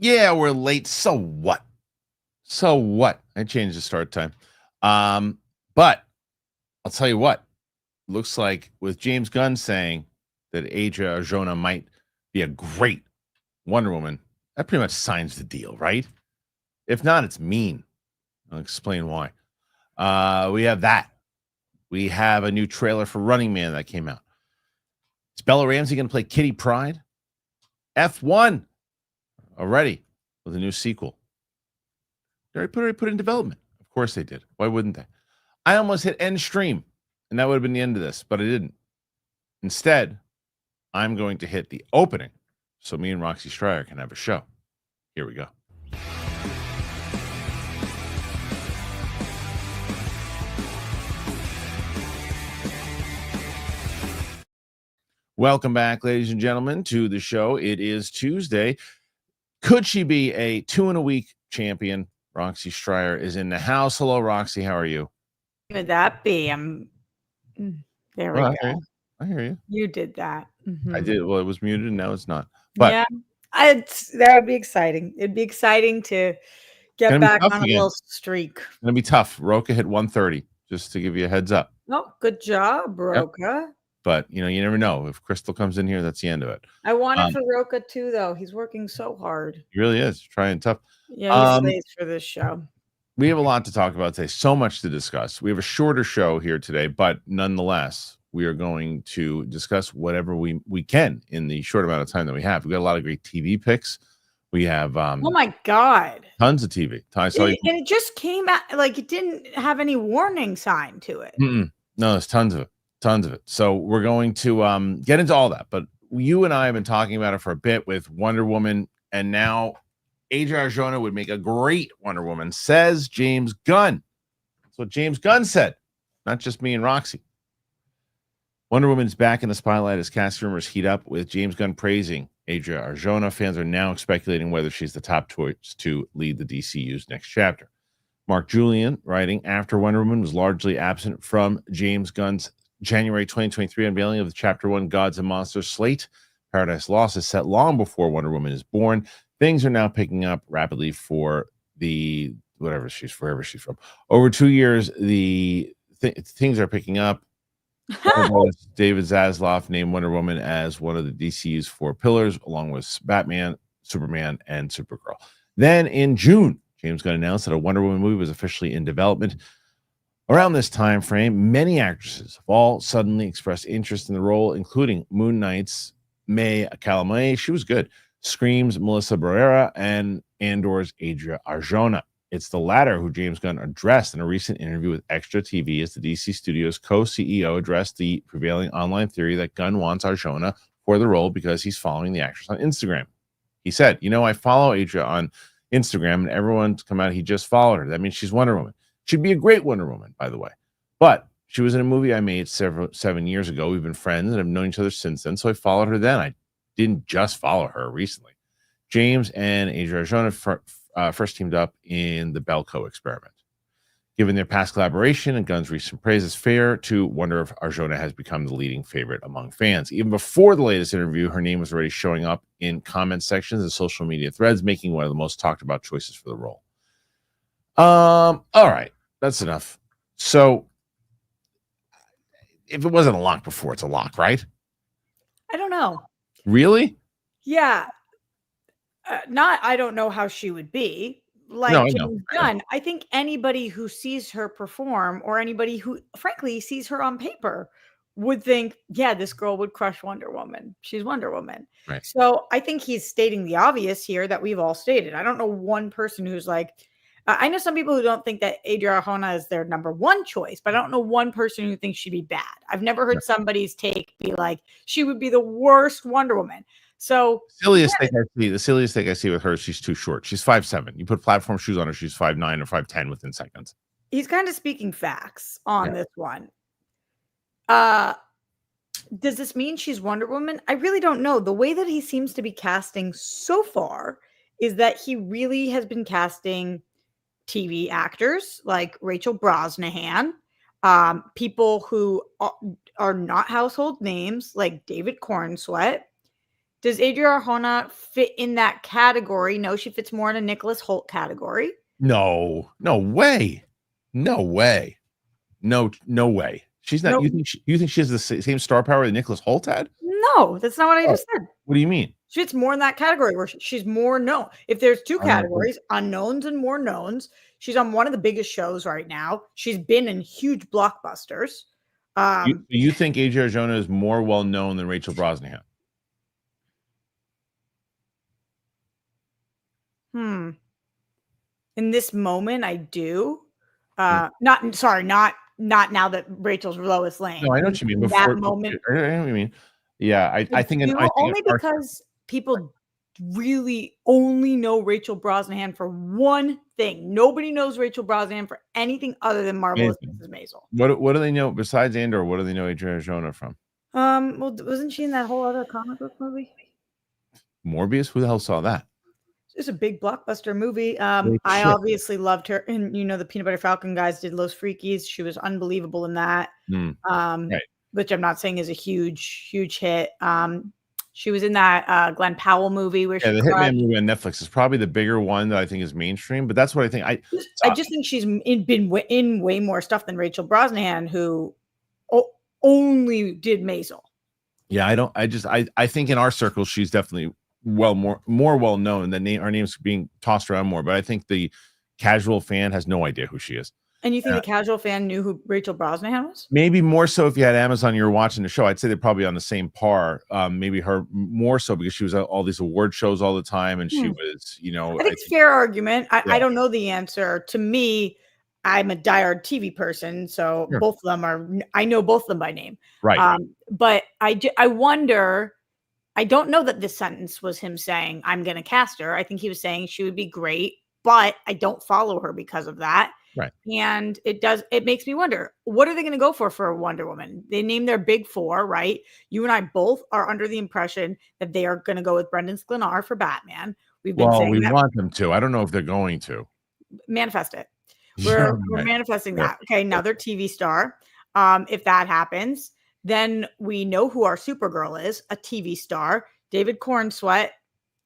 Yeah, we're late. So what? So what? I changed the start time. But I'll tell you what. Looks like with James Gunn saying that Adria Arjona might be a great Wonder Woman, that pretty much signs the deal, right? If not, it's mean. I'll explain why. We have that. We have a new trailer for Running Man that came out. Is Bella Ramsey going to play Kitty Pryde? F1 already with a new sequel. They already put it in development. Of course they did. Why wouldn't they? I almost hit end stream, and that would have been the end of this, but I didn't. Instead, I'm going to hit the opening so me and Roxy Stryer can have a show. Here we go. Welcome back, ladies and gentlemen, to the show. It is Tuesday. Could she be a 2-in-a-week champion? Roxy Stryer is in the house. Hello, Roxy. How are you? Would that be? There we go. I hear you. You did that. I did. Well, it was muted, and now it's not. But yeah, that would be exciting. It'd be exciting to get back on a little streak. It's gonna be tough. Roca hit 130, just to give you a heads up. Oh, good job, Roca. Yep. But you never know. If Crystal comes in here, that's the end of it. I want it for Roca too, though. He's working so hard. He really is trying tough. Yeah, he stays for this show. We have a lot to talk about today. So much to discuss. We have a shorter show here today, but nonetheless, we are going to discuss whatever we can in the short amount of time that we have. We've got a lot of great TV picks. We have oh my god, tons of TV. And it just came out like it didn't have any warning sign to it. No, there's tons of it. So we're going to get into all that. But you and I have been talking about it for a bit with Wonder Woman, and now Adria Arjona would make a great Wonder Woman, says James Gunn. That's what James Gunn said, not just me and Roxy. Wonder Woman's back in the spotlight as cast rumors heat up, with James Gunn praising Adria Arjona. Fans are now speculating whether she's the top choice to lead the DCU's next chapter. Mark Julian, writing after Wonder Woman, was largely absent from James Gunn's January 2023 unveiling of the Chapter 1 Gods and Monsters slate. Paradise Lost is set long before Wonder Woman is born. Things are now picking up rapidly for the wherever she's from. Over 2 years, things are picking up. David Zaslav named Wonder Woman as one of the DCU's 4 pillars, along with Batman, Superman, and Supergirl. Then in June, James Gunn announced that a Wonder Woman movie was officially in development. Around this time frame, many actresses have all suddenly expressed interest in the role, including Moon Knight's May Calamay. She was good. Scream's Melissa Barrera and Andor's Adria Arjona. It's the latter who James Gunn addressed in a recent interview with Extra TV as the DC Studios co-CEO addressed the prevailing online theory that Gunn wants Arjona for the role because he's following the actress on Instagram. He said, I follow Adria on Instagram, and everyone's come out, he just followed her. That means she's Wonder Woman. She'd be a great Wonder Woman, by the way. But she was in a movie I made 7 years ago. We've been friends and have known each other since then, so I followed her then. I didn't just follow her recently. James and Adria Arjona first teamed up in the Belko experiment. Given their past collaboration and Gunn's recent praise, it's fair to wonder if Arjona has become the leading favorite among fans. Even before the latest interview, her name was already showing up in comment sections and social media threads, making one of the most talked about choices for the role. All right, that's enough. So, if it wasn't a lock before, it's a lock, right? I don't know. Really? Yeah. I don't know how she would be. Like James Gunn, I think anybody who sees her perform, or anybody who, frankly, sees her on paper, would think, yeah, this girl would crush Wonder Woman. She's Wonder Woman. Right. So I think he's stating the obvious here that we've all stated. I don't know one person who's like, I know some people who don't think that Adria Arjona is their number one choice, but I don't know one person who thinks she'd be bad. I've never heard somebody's take be like, she would be the worst Wonder Woman. So the silliest thing I see with her, she's too short. She's 5'7". You put platform shoes on her, she's 5'9" or 5'10" within seconds. He's kind of speaking facts on this one. Does this mean she's Wonder Woman? I really don't know. The way that he seems to be casting so far is that he really has been casting TV actors like Rachel Brosnahan, people who are not household names like David Cornsweet, Does Adria Arjona fit in that category? No, she fits more in a Nicholas Hoult category. No way. No way. No way. She's not. Nope. You think she has the same star power that Nicholas Hoult had? No, that's not what I just said. What do you mean? She fits more in that category where she's more known. If there's two categories, unknowns and more knowns, she's on one of the biggest shows right now. She's been in huge blockbusters. You think Adria Arjona is more well known than Rachel Brosnahan? In this moment, I do. Not now that Rachel's Lois Lane. No, I know what you mean. Before that moment, I know what you mean. Yeah, I think only because people really only know Rachel Brosnahan for one thing. Nobody knows Rachel Brosnahan for anything other than Marvelous Mrs. Maisel. What do they know besides Andor? What do they know Adria Arjona from? Well, wasn't she in that whole other comic book movie? Morbius? Who the hell saw that? It's a big blockbuster movie. I obviously loved her, and the Peanut Butter Falcon guys did Los Freakies. She was unbelievable in that. Right. Which I'm not saying is a huge hit. She was in that Glenn Powell movie where the Hitman movie on Netflix is probably the bigger one that I think is mainstream, but that's what I think. I just think she's been in way more stuff than Rachel Brosnahan, who only did Maisel. Yeah, I think in our circles she's definitely more well known than our names being tossed around more, but I think the casual fan has no idea who she is. And you think the casual fan knew who Rachel Brosnahan was? Maybe more so if you had Amazon, you were watching the show. I'd say they're probably on the same par. Maybe her more so because she was at all these award shows all the time, and she was, I think it's a fair argument. I don't know the answer. To me, I'm a diehard TV person, so both of them I know both of them by name. Right. But I wonder. I don't know that this sentence was him saying, I'm going to cast her. I think he was saying she would be great, but I don't follow her because of that. Right. And it makes me wonder, what are they going to go for Wonder Woman? They named their big four, right? You and I both are under the impression that they are going to go with Brendan Sklenar for Batman. We've been saying we want them to. I don't know if they're going to. Manifest it. We're manifesting that. Okay, another TV star. If that happens, then we know who our Supergirl is, a TV star. David Cornsweet.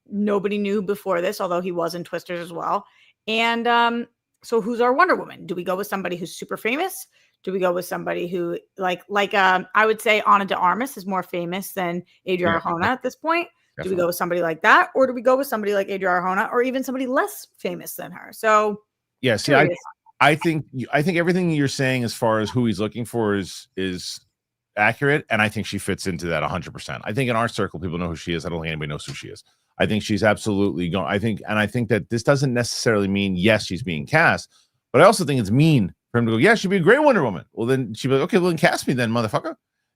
Nobody knew before this, although he was in Twisters as well. And so who's our Wonder Woman? Do we go with somebody who's super famous? Do we go with somebody who like I would say Ana de Armas is more famous than Adria Arjona at this point? Definitely. Do we go with somebody like that? Or do we go with somebody like Adria Arjona or even somebody less famous than her? So yeah, see, I think everything you're saying as far as who he's looking for is accurate, and I think she fits into that 100%. I think in our circle, people know who she is. I don't think anybody knows who she is. I think she's absolutely going. I think that this doesn't necessarily mean yes, she's being cast, but I also think it's mean for him to go, yeah, she'd be a great Wonder Woman. Well, then she'd be like, okay, well, then cast me then, motherfucker.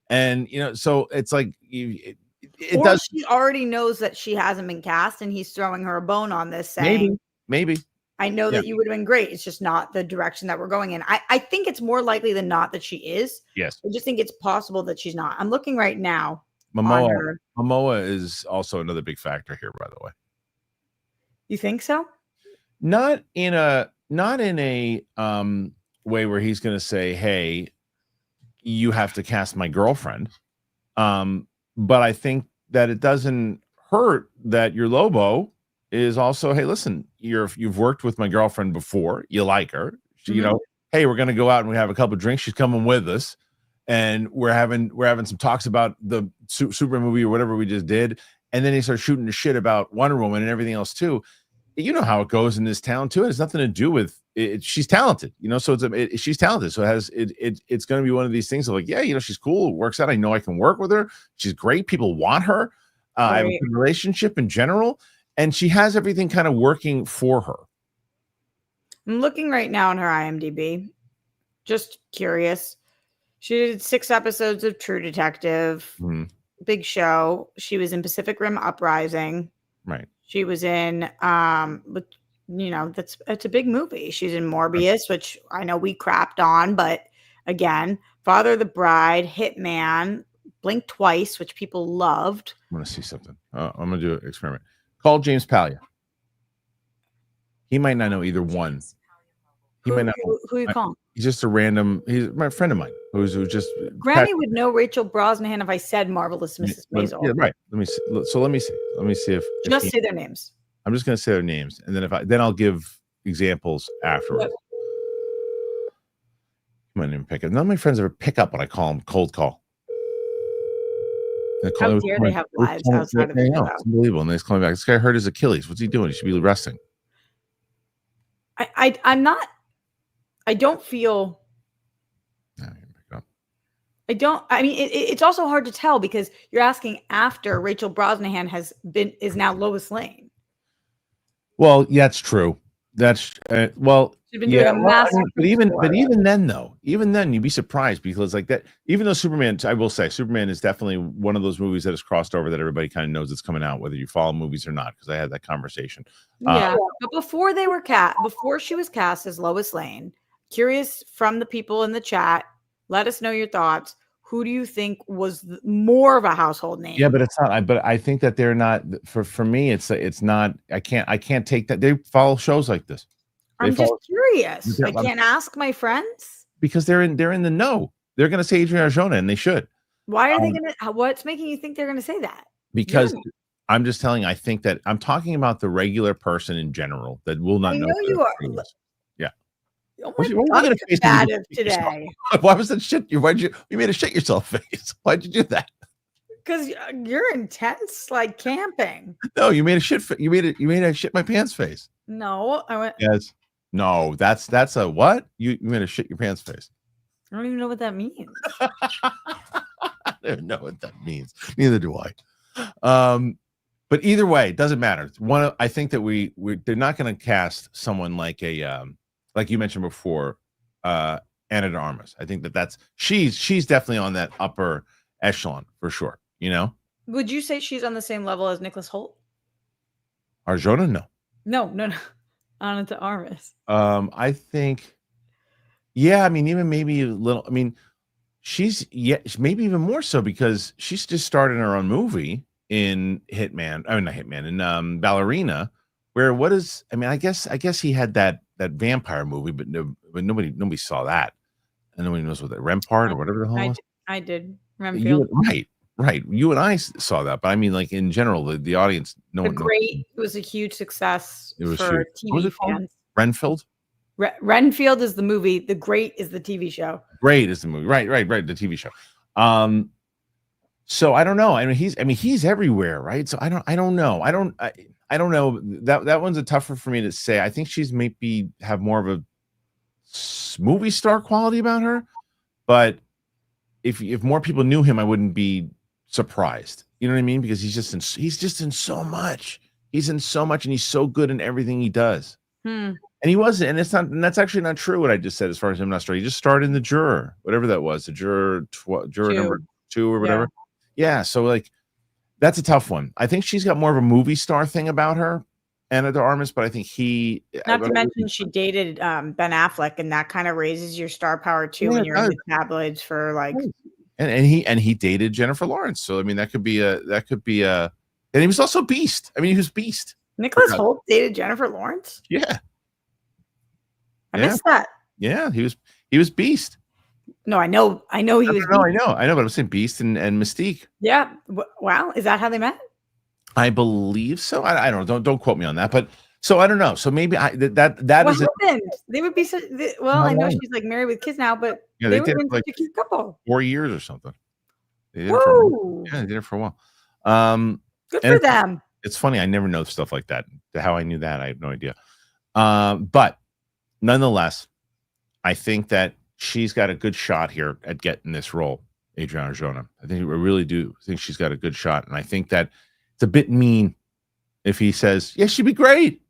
And so it's like it does. She already knows that she hasn't been cast, and he's throwing her a bone on this, saying maybe. I know that you would have been great. It's just not the direction that we're going in. I think it's more likely than not that she is. Yes. I just think it's possible that she's not. I'm looking right now. Momoa is also another big factor here, by the way. You think so? Not in a way where he's going to say, hey, you have to cast my girlfriend. But I think that it doesn't hurt that your Lobo is also, hey, listen, you've worked with my girlfriend before. You like her. She, hey, we're going to go out and we have a couple of drinks. She's coming with us. And we're having some talks about the Superman movie or whatever we just did. And then he starts shooting the shit about Wonder Woman and everything else too. You know how it goes in this town too. It has nothing to do with it. She's talented, so she's talented. So it's going to be one of these things of like, yeah, she's cool. It works out. I know I can work with her. She's great. People want her. I have a good relationship in general. And she has everything kind of working for her. I'm looking right now on her IMDb. Just curious. She did 6 episodes of True Detective. Big show. She was in Pacific Rim Uprising. Right. She was in it's a big movie. She's in Morbius, which I know we crapped on, but again, Father of the Bride, Hitman, Blink Twice, which people loved. I'm going to see something. I'm going to do an experiment. Call James Palia. He might not know either one. He might not. Who you calling? He's just a random. He's my friend of mine. who just Granny would know Rachel Brosnahan if I said Marvelous Mrs. Maisel. Yeah, right. Let me see. So let me see if Just say their names. I'm just going to say their names, and then I'll give examples afterwards. I might even pick up. None of my friends ever pick up when I call them cold call. How dare they have lives outside of the show? It's unbelievable. And they just call me back. This guy hurt his Achilles. What's he doing? He should be resting. I'm not. I don't feel. I don't. I mean, it's also hard to tell because you're asking after Rachel Brosnahan is now Lois Lane. Well, yeah, that's true. That's well. She's been doing a massive. But even then, you'd be surprised because like that. Even though Superman, I will say, Superman is definitely one of those movies that has crossed over that everybody kind of knows it's coming out, whether you follow movies or not. Because I had that conversation. Yeah, but before she was cast as Lois Lane, curious from the people in the chat. Let us know your thoughts. Who do you think was more of a household name? Yeah, but it's not. But I think that they're not. For me, it's not. I can't take that. They follow shows like this. I'm just curious. I can't ask my friends because they're in the know. They're going to say Adria Arjona, and they should. Why are they going to? What's making you think they're going to say that? Because I'm just telling you, I think that I'm talking about the regular person in general that will not know. I know you are. Yeah. Oh my God, combative today. Why was that shit? You made a shit yourself face. Why'd you do that? Because you're intense, like camping. No, you made a shit. You made a shit my pants face. No, I went. Yes. No, that's a what? You made a shit your pants face. I don't even know what that means. I don't know what that means. Neither do I. But either way, it doesn't matter. I think that they're not going to cast someone like like you mentioned before, Anna de Armas. I think she's definitely on that upper echelon for sure. You know? Would you say she's on the same level as Nicholas Hoult? Arjona? No. No. Anna de Armas. I think, yeah. I mean, even maybe a little. I mean, she's maybe even more so because she's just started her own movie in Hitman. I mean, not Hitman, in Ballerina. Where I guess he had that vampire movie, but nobody saw that, and nobody knows what that Rempart or whatever the hell was. I did. Renfield. Right. You and I saw that, but I mean, like in general, the audience. It was a huge success for TV fans. Renfield. Renfield is the movie. The Great is the TV show. Great is the movie. Right. The TV show. So I don't know. I mean, he's everywhere, right? So I don't know. I don't know. That one's a tougher for me to say. I think she's maybe have more of a movie star quality about her, but if more people knew him, I wouldn't be surprised. You know what I mean? Because he's just in so much. He's in so much, and he's so good in everything he does. And he wasn't, and that's actually not true. What I just said, as far as him not starting, he just starred in The Juror, whatever that was, The Juror, Juror number 2 or whatever. Yeah. So like, that's a tough one. I think she's got more of a movie star thing about her, Anna de Armas, but I think not to mention she dated Ben Affleck, and that kind of raises your star power too when you're in the tabloids for like. And he dated Jennifer Lawrence, so I mean that could be a, and he was also Beast. I mean, he was Beast. Nicholas Hoult dated Jennifer Lawrence. Yeah, I missed that. Yeah, he was Beast. No, I know he was. No, I know, but I'm saying Beast and Mystique. Yeah. Wow, is that how they met? I believe so. I don't know. Don't quote me on that, but so I don't know. So maybe that what is happened? They would be so. I know she's like married with kids now, but yeah, they would have been like such a cute couple. 4 years or something. They did Whoa! They did it for a while. Good for them. It's funny. I never know stuff like that. How I knew that, I have no idea. But nonetheless, I think that she's got a good shot here at getting this role, Adria Arjona. I really do think she's got a good shot, and I think that it's a bit mean if he says, "Yeah, she'd be great,"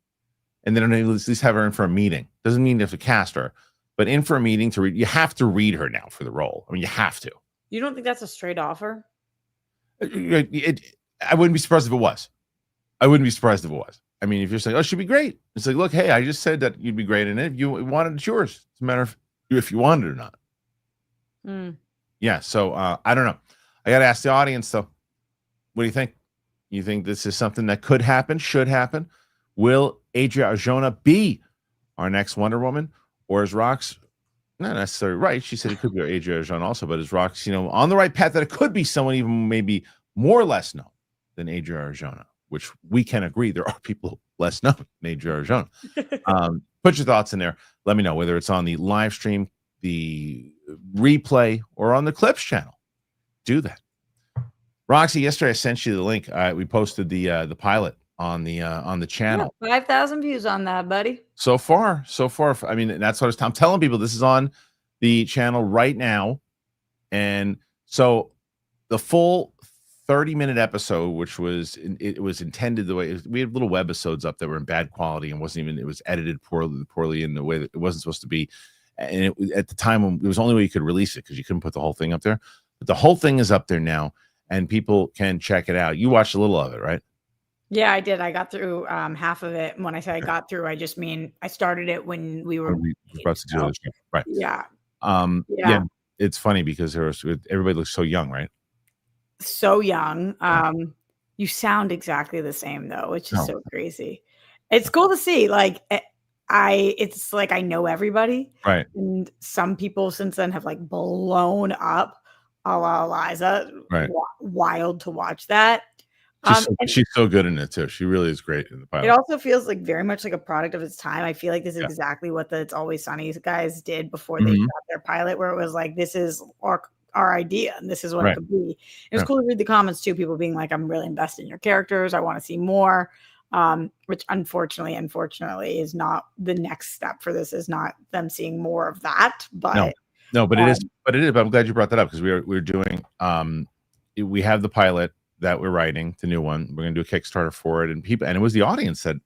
and then at least have her in for a meeting. Doesn't mean you have to cast her, but in for a meeting to read. You have to read her now for the role. I mean, you have to. You don't think that's a straight offer? I wouldn't be surprised if it was. I mean, if you're saying, "Oh, she'd be great," it's like, look, hey, I just said that you'd be great in it. If you wanted it, it's yours. It's a matter of if you wanted it or not. Yeah. So I don't know. I got to ask the audience though. What do you think? You think this is something that could happen, should happen? Will Adria Arjona be our next Wonder Woman, or as Rox Not necessarily right. She said it could be Adria Arjona also, but is Roxy, on the right path that it could be someone even maybe more or less known than Adria Arjona, which we can agree there are people less known than Adria Arjona. Put your thoughts in there. Let me know whether it's on the live stream, the replay, or on the Clips channel. Do that. Roxy, yesterday I sent you the link. We posted the pilot on the channel. Yeah, 5,000 views on that, buddy. So far. I mean, that's what I'm telling people. This is on the channel right now, and so the full 30-minute episode, which was intended the way we had little webisodes up that were in bad quality and it was edited poorly in the way that it wasn't supposed to be, and at the time when it was the only way you could release it because you couldn't put the whole thing up there. But the whole thing is up there now, and people can check it out. You watched a little of it, right? Yeah, I did. I got through half of it. When I say I got through, I just mean I started it when we were about to do other stuff. Right. Yeah. Yeah. It's funny because everybody looks so young, right? So young. You sound exactly the same though, which is so crazy. It's cool to see. Like it's like I know everybody. Right. And some people since then have like blown up. A la Eliza. Right. Wild to watch that. She's so good in it too. She really is great in the pilot. It also feels like very much like a product of its time. I feel like this is exactly what the It's Always Sunny guys did before they got their pilot, where it was like, this is our idea and this is what it could be. It was cool to read the comments too, people being like, I'm really invested in your characters, I want to see more, which unfortunately is not the next step for this, is not them seeing more of that, but but it is. But I'm glad you brought that up because we're doing we have the pilot that we're writing, the new one. We're gonna do a Kickstarter for it, and it was the audience that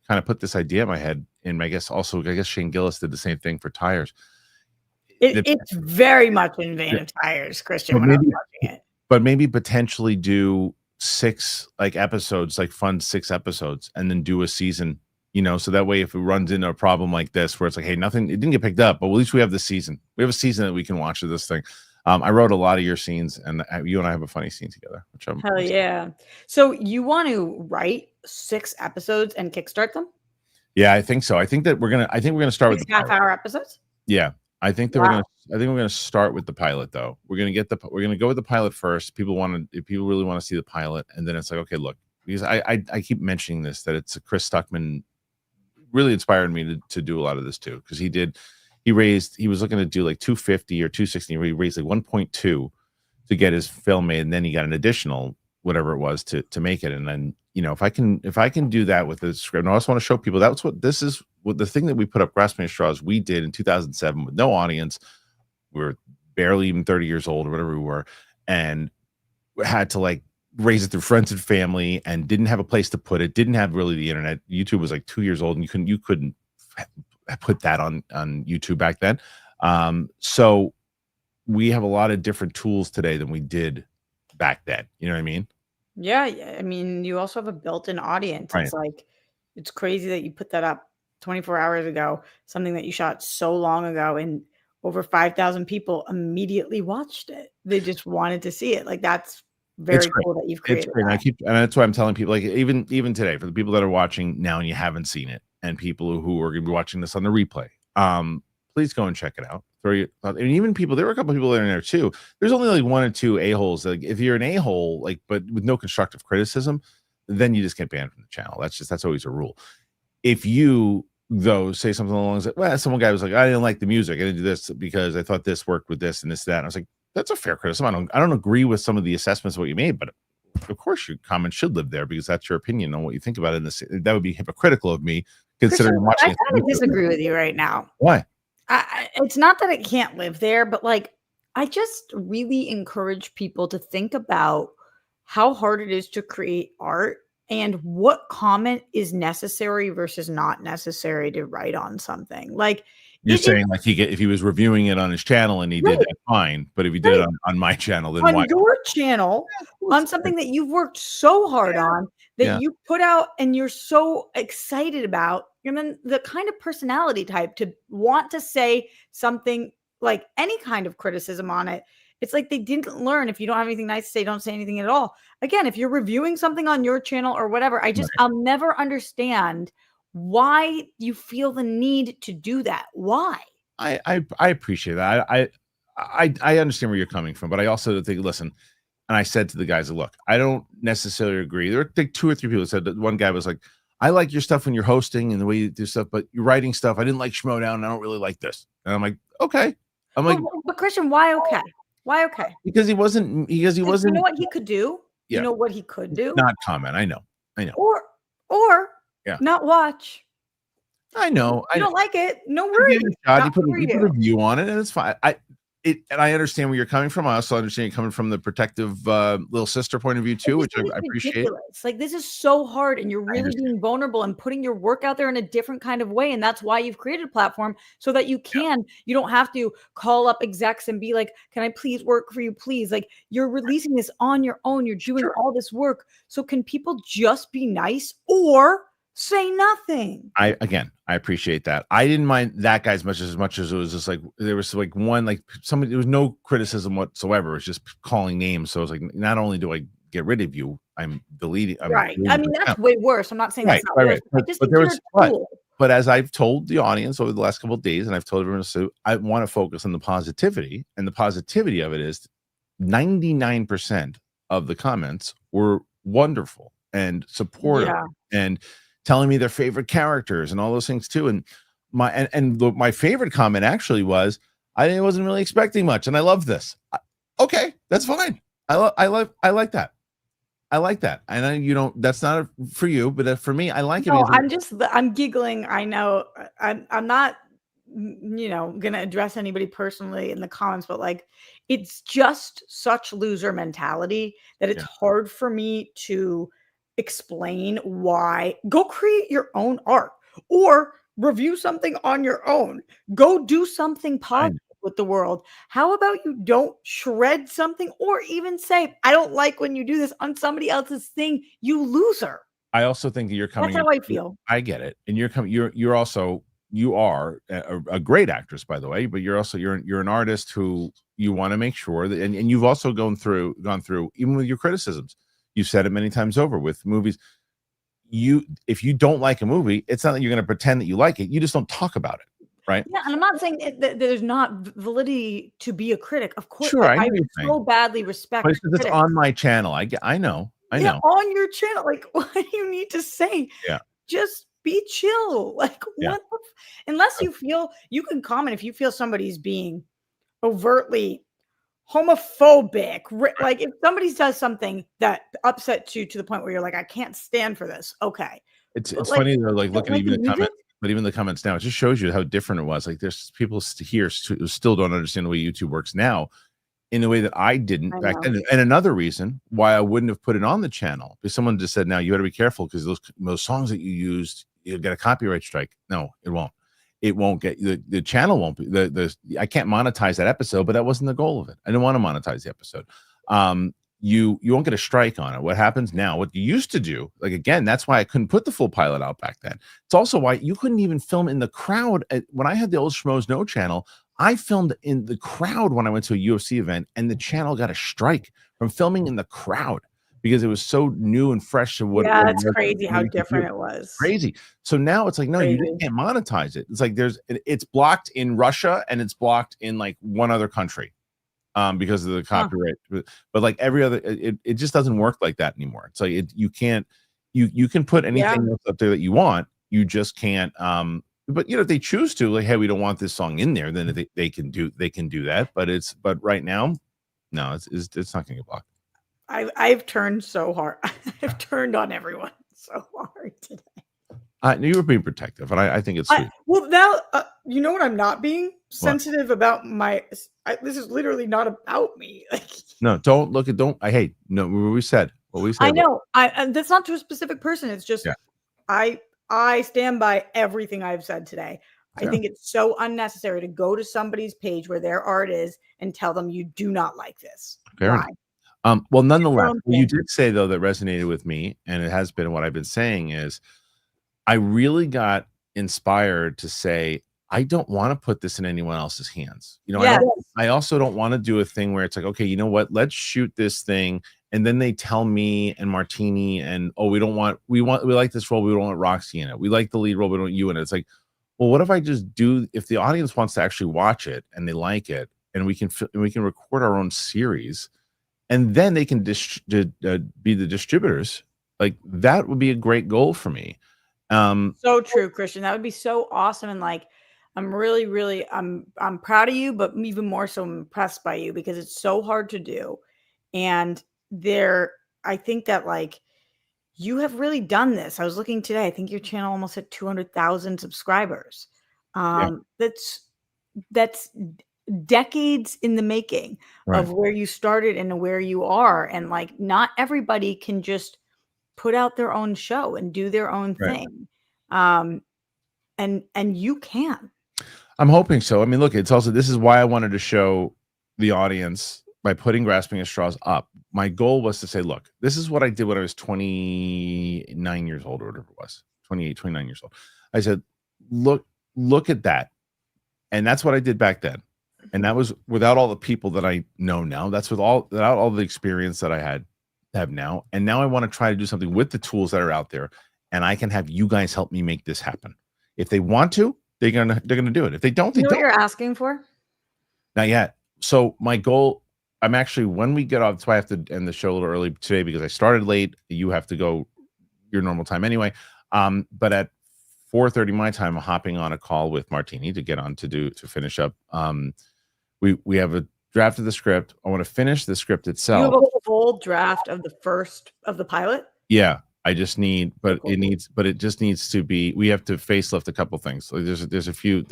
kind of put this idea in my head. And I guess Shane Gillis did the same thing for Tires. It's very much in vein of Tires, Kristian, when I was watching it. But maybe potentially do 6 episodes, fun 6 episodes, and then do a season. So that way, if it runs into a problem like this, where it's like, hey, it didn't get picked up, but at least we have the season. We have a season that we can watch of this thing. I wrote a lot of your scenes, and you and I have a funny scene together. Hell yeah! So you want to write 6 episodes and kickstart them? Yeah, I think so. I think we're gonna start with the half-hour episodes. Yeah, I think that we're gonna start with the pilot though. We're gonna go with the pilot first. If people really want to see the pilot, and then it's like, okay, look, because I keep mentioning this, that it's Chris Stuckman really inspired me to do a lot of this too, because he was looking to do like 250 or 260, he raised like 1.2 to get his film made, and then he got an additional whatever it was to make it. And then if I can do that with the script, and I also want to show people that's what the thing that we put up, Grasping at Straws, we did in 2007 with no audience. We were barely even 30 years old or whatever we were, and had to raise it through friends and family, and didn't have a place to put it, didn't have really the internet. YouTube was like 2 years old, and you couldn't put that on YouTube back then. So we have a lot of different tools today than we did back then. You know what I mean? Yeah. I mean, you also have a built-in audience. Right. It's like, it's crazy that you put that up 24 hours ago, something that you shot so long ago, and over 5,000 people immediately watched it. They just wanted to see it. Like, that's very cool that you've created. It's great. And that's why I'm telling people, even today, for the people that are watching now and you haven't seen it, and people who are going to be watching this on the replay, please go and check it out. And even there were a couple of people in there too. There's only 1 or 2 a-holes. If you're an a-hole, but with no constructive criticism, then you just get banned from the channel. That's always a rule. If you though say something along the lines, some guy was like, I didn't like the music, I didn't do this because I thought this worked with this and this, that. And I was like, that's a fair criticism. I don't agree with some of the assessments of what you made, but of course your comment should live there because that's your opinion on what you think about it. That would be hypocritical of me considering watching. I kind of disagree with you right now. Why? It's not that it can't live there, but I just really encourage people to think about how hard it is to create art and what comment is necessary versus not necessary to write on something. You're saying if he was reviewing it on his channel and he did that, fine. But if he did it on my channel, then why? On your channel, on something that you've worked so hard on, that you put out and you're so excited about, you're the kind of personality type to want to say something, like any kind of criticism on it. It's like they didn't learn. If you don't have anything nice to say, don't say anything at all. Again, if you're reviewing something on your channel or whatever, I'll never understand why you feel the need to do that. Why? I appreciate that. I understand where you're coming from, but I also think, listen, and I said to the guys, look, I don't necessarily agree. There were like 2 or 3 people that said that. One guy was like, I like your stuff when you're hosting and the way you do stuff, but you're writing stuff. I didn't like Schmodown, and I don't really like this. And I'm like, okay. I'm like, but Kristian, why okay? Why okay? because he wasn't. You know what he could do? Yeah. You know what he could do? Not comment. I know. Or yeah, not watch. I know. You don't like it? No worries. You put a view on it, and it's fine. And I understand where you're coming from. I also understand you're coming from the protective little sister point of view too, which I appreciate. Like, this is so hard, and you're really being vulnerable and putting your work out there in a different kind of way. And that's why you've created a platform, so that you don't have to call up execs and be like, can I please work for you, please? Like, you're releasing this on your own. You're doing all this work. So can people just be nice or say nothing? I appreciate that. I didn't mind that guy as much as it was just like, there was like one, like somebody, there was no criticism whatsoever. It was just calling names. So I was like, not only do I get rid of you, I'm deleting. Right. I mean, that's way worse. I'm not saying that's not worse. But as I've told the audience over the last couple of days, and I've told everyone, so I want to focus on the positivity, and the positivity of it is 99% of the comments were wonderful and supportive and telling me their favorite characters and all those things too. And my favorite comment actually was, I wasn't really expecting much, and I love this. Okay, that's fine. I like that. I like that. I know that's not for you, but for me, I like it. I'm giggling. I know I'm not, gonna address anybody personally in the comments, but like, it's just such loser mentality that it's hard for me to explain why. Go create your own art or review something on your own. Go do something positive with the world. How about you don't shred something, or even say, I don't like when you do this on somebody else's thing, you loser. I also think that you're coming. That's how I feel. I get it. And you're coming, you are a great actress, by the way, but you're an artist who you want to make sure that, and you've also gone through, even with your criticisms. You've said it many times over with movies. If you don't like a movie, it's not that you're going to pretend that you like it. You just don't talk about it, right? Yeah, and I'm not saying that there's not validity to be a critic. Of course, sure, I so badly respect. But it's on my channel. I know. On your channel, like, what do you need to say? Yeah, just be chill. Like, what? Unless you feel, you can comment if you feel somebody's being overtly homophobic, like if somebody says something that upsets you to the point where you're like, I can't stand for this. Okay, it's funny though, like looking at even the comments, but even the comments now, it just shows you how different it was. Like, there's people here who still don't understand the way YouTube works now, in a way that I didn't back then. And another reason why I wouldn't have put it on the channel, because someone just said, now you got to be careful because those songs that you used, you'll get a copyright strike. No, it won't. It won't get the channel won't be I can't monetize that episode, but that wasn't the goal of it. I didn't want to monetize the episode. You won't get a strike on it. What happens now, what you used to do, like, again, that's why I couldn't put the full pilot out back then. It's also why you couldn't even film in the crowd. When I had the old Schmoes No channel, I filmed in the crowd when I went to a UFC event, and the channel got a strike from filming in the crowd, because it was so new and fresh. It's crazy how different it was. Crazy. So now it's like, no, you just can't monetize it. It's like it's blocked in Russia, and it's blocked in like one other country because of the copyright. But like every other, it just doesn't work like that anymore. It's like you can't, you can put anything else up there that you want. You just can't. But if they choose to, like, hey, we don't want this song in there, then they can do that. But right now, no, it's not going to get blocked. I've turned so hard. I've turned on everyone so hard today. You were being protective, and I think it's sweet. Well, now you know what I'm not being sensitive about. This is literally not about me. Like, no, don't look at I hate no. What we said. I know. And that's not to a specific person. It's just I stand by everything I've said today. I think it's so unnecessary to go to somebody's page where their art is and tell them you do not like this. Fair enough. Well, nonetheless, what you did say, though, that resonated with me, and it has been what I've been saying, is I really got inspired to say, I don't want to put this in anyone else's hands. I also don't want to do a thing where it's like, okay, you know what? Let's shoot this thing. And then they tell me and Martini and, we like this role. We don't want Roxy in it. We like the lead role. We don't want you in it. It's like, well, what if I just do, if the audience wants to actually watch it and they like it, and we can record our own series, and then they can be the distributors. Like, that would be a great goal for me. So true, Kristian. That would be so awesome. And like, I'm really, I'm proud of you, but even more so impressed by you, because it's so hard to do. And I think that like, you have really done this. I was looking today. I think your channel almost hit 200,000 subscribers. Yeah. That's decades in the making Right. of where you started and where you are. And like, not everybody can just put out their own show and do their own thing. And you can. I'm hoping so. I mean, look, it's also, this is why I wanted to show the audience by putting Grasping at Straws up. My goal was to say, look, this is what I did when I was 29 years old, or whatever it was, 28, 29 years old. I said, look at that. And that's what I did back then. And that was without all the people that I know now. That's without all the experience that I have now. And now I want to try to do something with the tools that are out there. And I can have you guys help me make this happen. If they want to, they're gonna do it. If they don't, they don't. What you're asking for? Not yet. So my goal, I'm actually, when we get off, that's why I have to end the show a little early today, because I started late. You have to go your normal time anyway. But at 4:30 my time, I'm hopping on a call with Martini to finish up. We have a draft of the script. I want to finish the script itself. You have a full draft of the pilot? Yeah. I just need, but it just needs to be, we have to facelift a couple things. So there's a few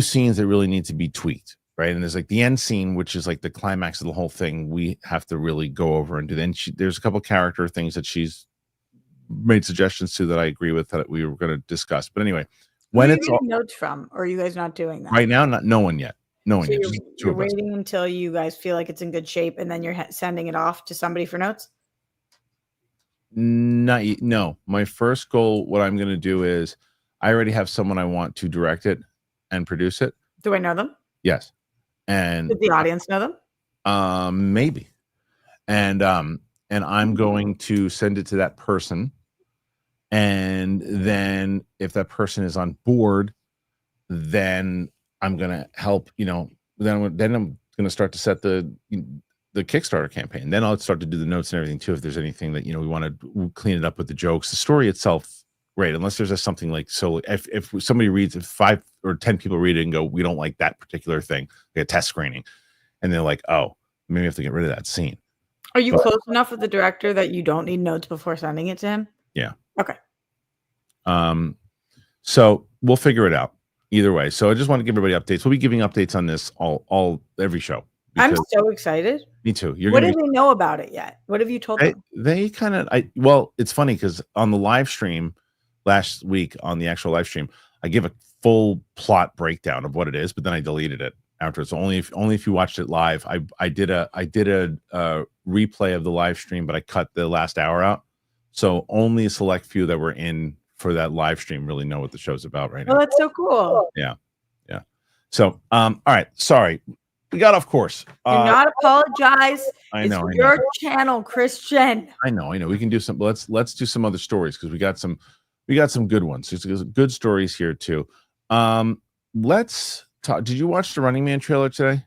scenes that really need to be tweaked, right? And there's like the end scene, which is like the climax of the whole thing. We have to really go over and do. Then there's a couple character things that she's made suggestions to that I agree with, that we were going to discuss. But anyway, when it's all notes from, or are you guys not doing that right now? No one yet. No one yet. You're waiting until you guys feel like it's in good shape, and then you're sending it off to somebody for notes. No, my first goal, what I'm going to do is, I already have someone I want to direct it and produce it. Do I know them? Yes. And did the audience know them? Maybe. And I'm going to send it to that person. And then if that person is on board, then I'm going to help, then I'm going to start to set the Kickstarter campaign. Then I'll start to do the notes and everything too. If there's anything that, we want to clean it up with the jokes, the story itself, right? Unless there's just something like, so if somebody reads, if 5 or 10 people read it and go, we don't like that particular thing, like a test screening, and they're like, oh, maybe we have to get rid of that scene. Are you close enough with the director that you don't need notes before sending it to him? Yeah. Okay. So we'll figure it out either way. So I just want to give everybody updates. We'll be giving updates on this every show. I'm so excited. Me too. What do they know about it yet? What have you told them? They kind of, well, it's funny because on the live stream last week, on the actual live stream, I give a full plot breakdown of what it is, but then I deleted it afterwards. So only if you watched it live. I did a replay of the live stream, but I cut the last hour out. So only a select few that were in for that live stream really know what the show's about right now. Oh, that's so cool. Yeah. So, all right. Sorry. We got off course. Do not apologize. I know. It's your channel, Kristian. I know. We can do some. Let's do some other stories, because we got some good ones. There's good stories here too. Let's talk. Did you watch the Running Man trailer today?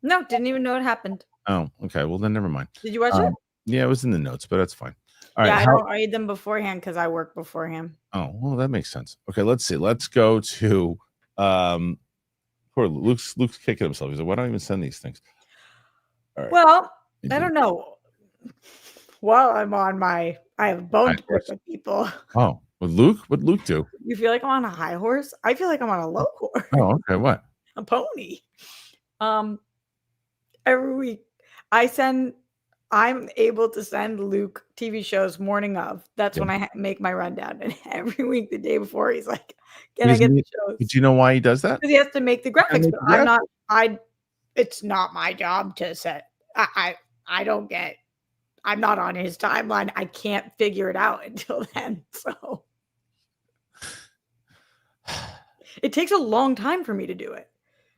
No, didn't even know it happened. Oh, okay. Well, then never mind. Did you watch it? Yeah, it was in the notes, but that's fine. All right. I don't read them beforehand because I work beforehand. Oh, well, that makes sense. Okay, let's see. Let's go to poor Luke's kicking himself. He's like, why don't I even send these things? All right. Well, I don't know. While I'm on I have bone to pick with people. Oh, with Luke? What'd Luke do? You feel like I'm on a high horse? I feel like I'm on a low horse. Oh, okay. What? A pony. Every week I'm able to send Luke TV shows morning of. That's when I make my rundown. And every week, the day before, he's like, can I get the shows? Do you know why he does that? Because he has to make the graphics. But it's not my job to set. I'm not on his timeline. I can't figure it out until then. So it takes a long time for me to do it.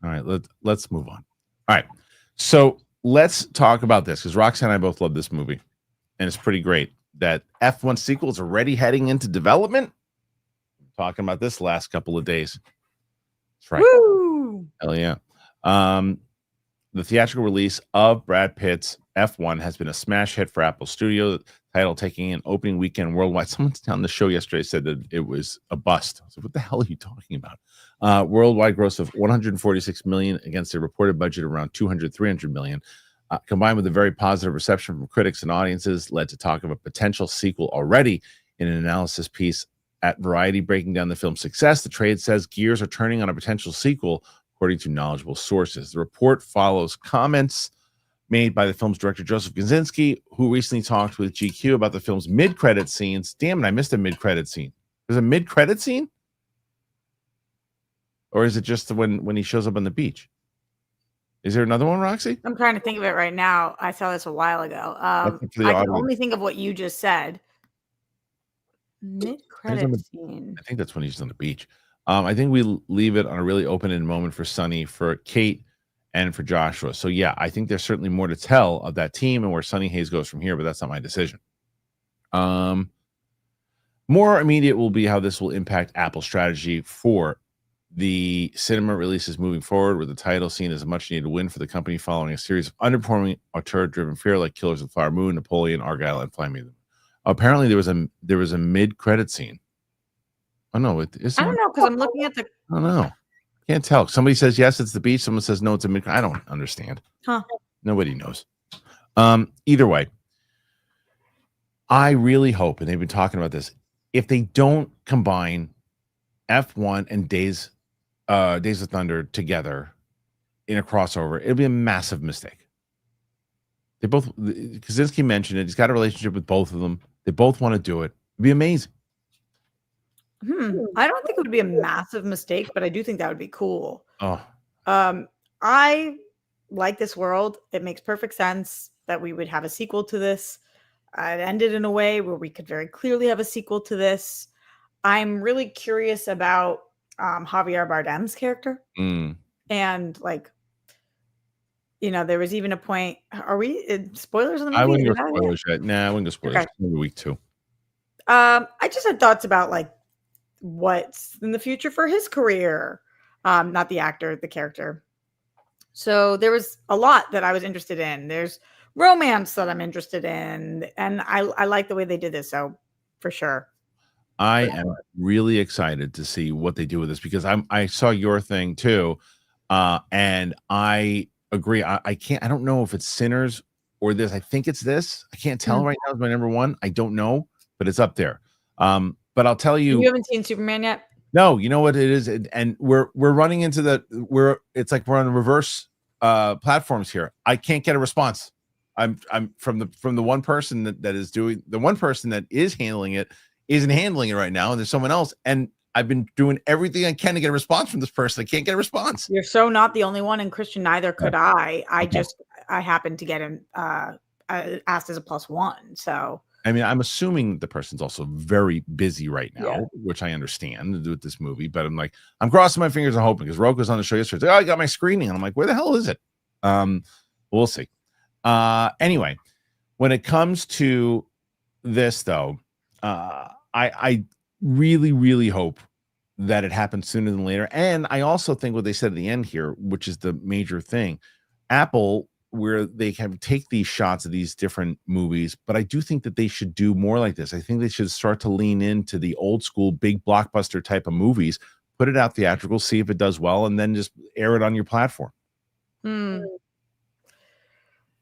All right, let's move on. All right. So let's talk about this, because Roxanne and I both love this movie, and it's pretty great that F1 sequel is already heading into development. talking about this last couple of days. That's right. Woo! Hell yeah. The theatrical release of Brad Pitt's F1 has been a smash hit for Apple Studio. The title taking an opening weekend worldwide. Someone on the show yesterday said that it was a bust. I was like, what the hell are you talking about? Worldwide gross of 146 million against a reported budget around 300 million. Combined with a very positive reception from critics and audiences, led to talk of a potential sequel already. In an analysis piece at Variety breaking down the film's success, the trade says gears are turning on a potential sequel, according to knowledgeable sources. The report follows comments made by the film's director, Joseph Kosinski, who recently talked with GQ about the film's mid-credit scenes. Damn it, I missed a mid-credit scene. There's a mid-credit scene? Or is it just when he shows up on the beach? Is there another one, Roxy? I'm trying to think of it right now. I saw this a while ago. I can only think of what you just said. Mid-credit scene. I think that's when he's on the beach. I think we leave it on a really open-ended moment for Sonny, for Kate, and for Joshua. So, yeah, I think there's certainly more to tell of that team and where Sonny Hayes goes from here, but that's not my decision. More immediate will be how this will impact Apple's strategy for the cinema releases moving forward, with the title seen as a much-needed win for the company following a series of underperforming auteur-driven fare like Killers of the Flower Moon, Napoleon, Argyle, and Fly Me to the Moon. Apparently, there was a mid-credit scene. Oh no, it is. I don't know, because I'm looking at the. I don't know. Can't tell. Somebody says yes, it's the beach. Someone says no, it's a mid. I don't understand. Huh? Nobody knows. Either way, I really hope, and they've been talking about this, if they don't combine F1 and Days of Thunder together in a crossover, it'll be a massive mistake. They both, Kosinski mentioned it. He's got a relationship with both of them. They both want to do it. It'd be amazing. I don't think it would be a massive mistake, but I do think that would be cool. Oh, I like this world. It makes perfect sense that we would have a sequel to this. It ended in a way where we could very clearly have a sequel to this. I'm really curious about Javier Bardem's character. And like, you know, there was even a point. Are we spoilers on the movie? I wouldn't go spoilers yet. Nah, I wouldn't go spoilers. Okay. Maybe week 2. I just had thoughts about like what's in the future for his career. Not the actor, the character. So there was a lot that I was interested in. There's romance that I'm interested in, and I like the way they did this. So for sure. I am really excited to see what they do with this, because I saw your thing too, and I agree. I don't know if it's Sinners or this. I think it's this. I can't tell right now. It's my number one. I don't know, but it's up there. But I'll tell you. You haven't seen Superman yet? No, you know what it is, and we're running into it's like we're on the reverse platforms here. I can't get a response. I'm from the one person that is doing, the one person that is handling it isn't handling it right now, and there's someone else, and I've been doing everything I can to get a response from this person. I can't get a response. You're so not the only one, and Christian, neither could I. I happened to get him asked as a +1. So I mean, I'm assuming the person's also very busy right now, which I understand with this movie, but I'm crossing my fingers and hoping, because Roke was on the show yesterday. Oh, I got my screening, and I'm like, where the hell is it? We'll see. Anyway, when it comes to this though, I really, really hope that it happens sooner than later. And I also think what they said at the end here, which is the major thing, Apple, where they can take these shots of these different movies, but I do think that they should do more like this. I think they should start to lean into the old school big blockbuster type of movies, put it out theatrical, see if it does well, and then just air it on your platform.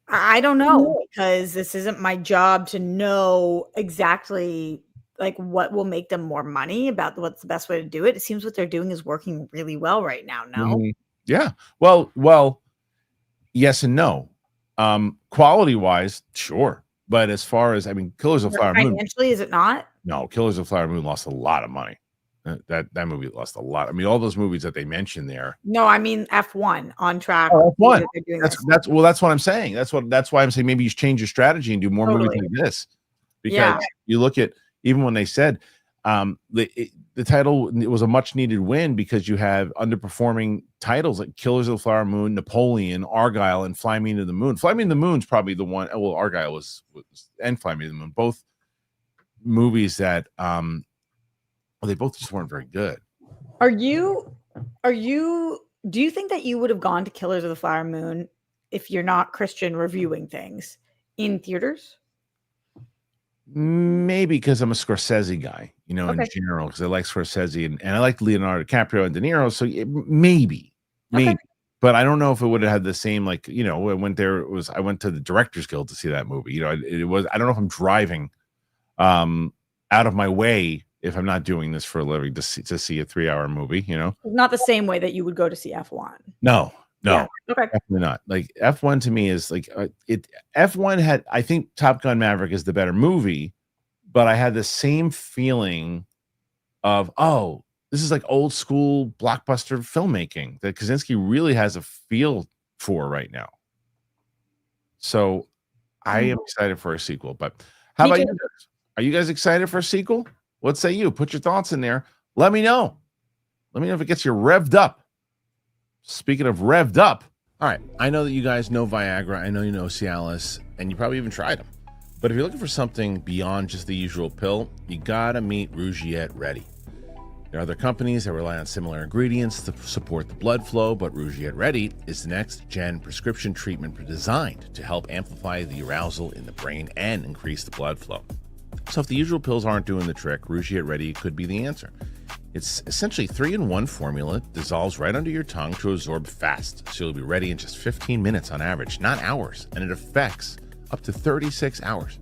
I don't know, because this isn't my job to know exactly like what will make them more money, about what's the best way to do it. It seems what they're doing is working really well right now. No? Yeah. Well, yes and no. Quality wise, sure. But as far as, Killers of the Flower Moon. Financially, is it not? No, Killers of the Flower Moon lost a lot of money. That movie lost a lot. All those movies that they mentioned there. No, I mean F1 on track. Oh, F1. That's what I'm saying. That's why I'm saying maybe you change your strategy and do more movies like this. Because you look at, even when they said the title, it was a much needed win, because you have underperforming titles like Killers of the Flower Moon, Napoleon, Argyle, and Fly Me to the Moon. Fly Me to the Moon's probably the one. Well, Argyle was and Fly Me to the Moon, both movies that Well, they both just weren't very good. Do you think that you would have gone to Killers of the Flower Moon if you're not Christian reviewing things in theaters? Maybe because I'm a Scorsese guy, in general, because I like Scorsese and I like Leonardo DiCaprio and De Niro. So maybe, but I don't know if it would have had the same, I went to the Directors Guild to see that movie. I don't know if I'm driving out of my way if I'm not doing this for a living to see a 3-hour movie, Not the same way that you would go to see F1. No. Yeah. Okay. Definitely not. Like F1 to me is F1 I think Top Gun Maverick is the better movie, but I had the same feeling of, this is like old school blockbuster filmmaking that Kaczynski really has a feel for right now. So I am excited for a sequel, but how about you guys? Are you guys excited for a sequel? What say you? Put your thoughts in there. Let me know. Let me know if it gets you revved up. Speaking of revved up, all right, I know that you guys know Viagra. I know you know Cialis, and you probably even tried them. But if you're looking for something beyond just the usual pill, you gotta meet Rougiette Ready. There are other companies that rely on similar ingredients to support the blood flow, but Rougiette Ready is the next-gen prescription treatment designed to help amplify the arousal in the brain and increase the blood flow. So if the usual pills aren't doing the trick, Rougiette Ready could be the answer. It's essentially 3-in-1 formula, dissolves right under your tongue to absorb fast, so you'll be ready in just 15 minutes on average, not hours, and it affects up to 36 hours.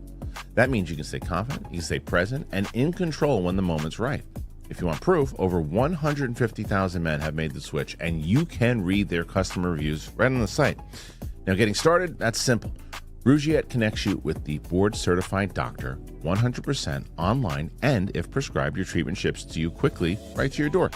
That means you can stay confident, you can stay present, and in control when the moment's right. If you want proof, over 150,000 men have made the switch, and you can read their customer reviews right on the site. Now, getting started, that's simple. Rougiette connects you with the board-certified doctor 100% online, and if prescribed, your treatment ships to you quickly right to your door.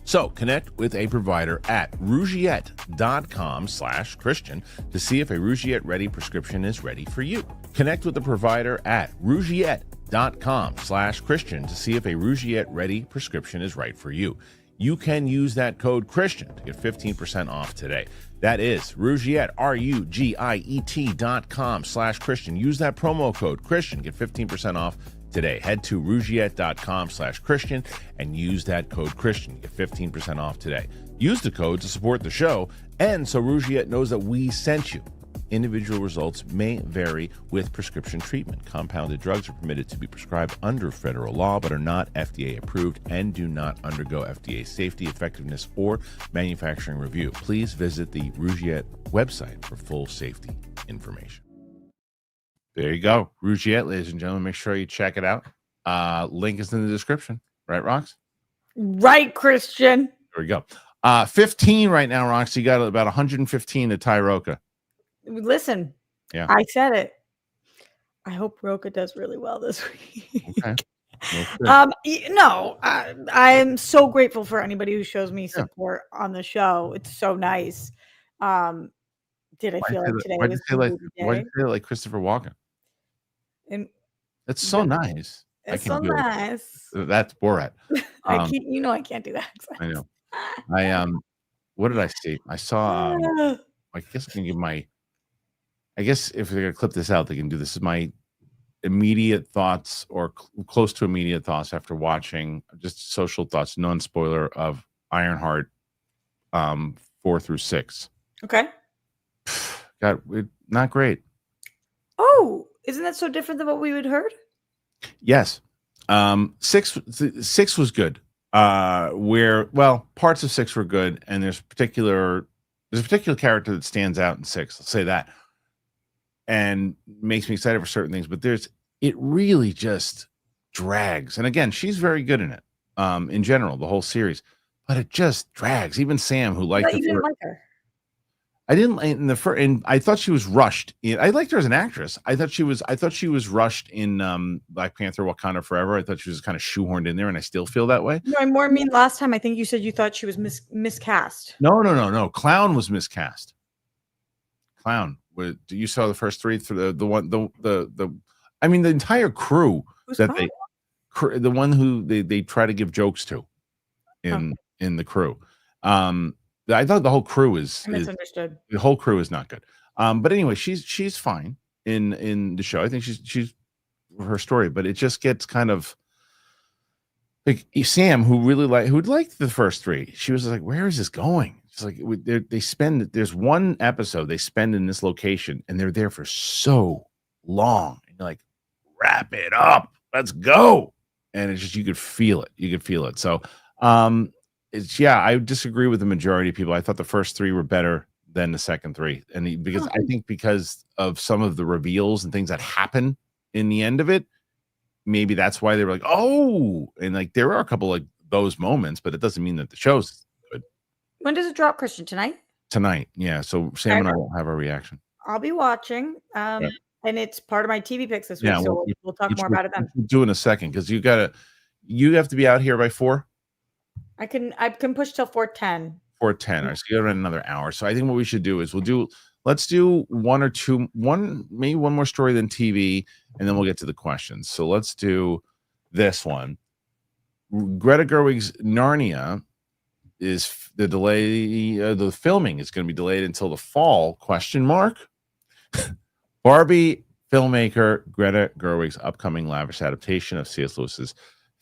So connect with a provider at rougiette.com/Christian to see if a Rougiette Ready prescription is ready for you. Connect with the provider at rougiette.com/Christian to see if a Rougiette Ready prescription is right for you. You can use that code Christian to get 15% off today. That is Rougiette, RUGIET.com/Christian. Use that promo code Christian, get 15% off today. Head to rougiette.com/Christian and use that code Christian, get 15% off today. Use the code to support the show and so Rougiette knows that we sent you. Individual results may vary with prescription treatment. Compounded drugs are permitted to be prescribed under federal law, but are not FDA approved and do not undergo FDA safety, effectiveness, or manufacturing review. Please visit the Rougiette website for full safety information. There you go. Rougiette, ladies and gentlemen. Make sure you check it out. Link is in the description. Right, Rox? Right, Christian. There we go. 15 right now, Rox. You got about 115 to tie Roca. Listen, yeah, I said it. I hope Roca does really well this week. Okay. I'm so grateful for anybody who shows me support on the show. It's so nice. Did I feel like today was a good day? Why did you say like Christopher Walken? And it's so nice. It's so nice. That's Borat. I can't do that. I know. What did I see? I saw. I guess I can give my. I guess if they're gonna clip this out, they can do this. Is my immediate thoughts or close to immediate thoughts after watching, just social thoughts, non-spoiler of Ironheart 4-6. Okay. God, not great. Oh, isn't that so different than what we had heard? Yes. 6 was good. Parts of 6 were good, and there's a particular character that stands out in 6. Let's say that. And makes me excited for certain things, but it really just drags. And again, she's very good in it, in general, the whole series, but it just drags. Even Sam, who liked you didn't like her. I didn't in the first, and I thought she was rushed. I liked her as an actress. I thought she was rushed in Black Panther: Wakanda Forever. I thought she was kind of shoehorned in there, and I still feel that way. No, I mean last time I think you said you thought she was miscast. No. Clown was miscast. Clown. You saw the first 3 through the I mean the entire crew. Who's that Clown? The one who they try to give jokes to in the crew. I thought the whole crew is misunderstood. The whole crew is not good. But anyway, she's fine in the show. I think she's her story, but it just gets kind of like Sam, who liked the first three, she was like, "Where is this going?" It's like there's one episode they spend in this location, and they're there for so long, and you're like, "Wrap it up, let's go!" And it's just you could feel it. You could feel it. So, I disagree with the majority of people. I thought the first three were better than the second three, and because I think because of some of the reveals and things that happen in the end of it. Maybe that's why they were like, oh, and like there are a couple like those moments, but it doesn't mean that the show's good. When does it drop, Kristian? Tonight, yeah. So Sam and I won't have our reaction. I'll be watching, and it's part of my TV picks this week. Yeah, so we'll talk more about it then. We'll do in a second because you have to be out here by 4. I can push till 4:10. 4:10. I so you got another hour. So I think what we should do is let's do maybe one more story than TV, and then we'll get to the questions. So let's do this one. Greta Gerwig's Narnia is the delay. The filming is going to be delayed until the fall? ? Barbie filmmaker Greta Gerwig's upcoming lavish adaptation of C.S. Lewis's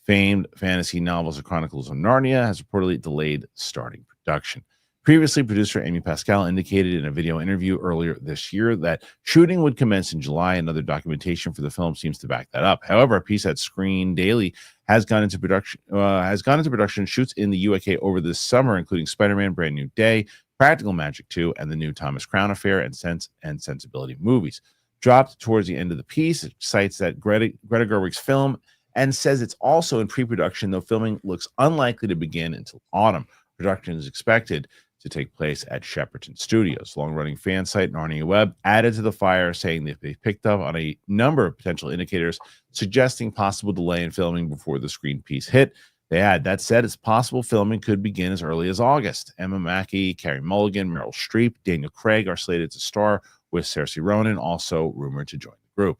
famed fantasy novels and Chronicles of Narnia has reportedly delayed starting production. Previously, producer Amy Pascal indicated in a video interview earlier this year that shooting would commence in July. Another documentation for the film seems to back that up. However, a piece at Screen Daily has gone into production. Shoots in the UK over this summer, including Spider-Man: Brand New Day, Practical Magic 2, and the new Thomas Crown Affair and Sense and Sensibility movies. Dropped towards the end of the piece, it cites that Greta Gerwig's film and says it's also in pre-production, though filming looks unlikely to begin until autumn. Production is expected to take place at Shepperton Studios. Long-running fan site Narnia Web added to the fire, saying that they picked up on a number of potential indicators suggesting possible delay in filming before the screen piece hit. They add, that said, it's possible filming could begin as early as August. Emma Mackey, Carey Mulligan, Meryl Streep, Daniel Craig are slated to star, with Saoirse Ronan also rumored to join the group.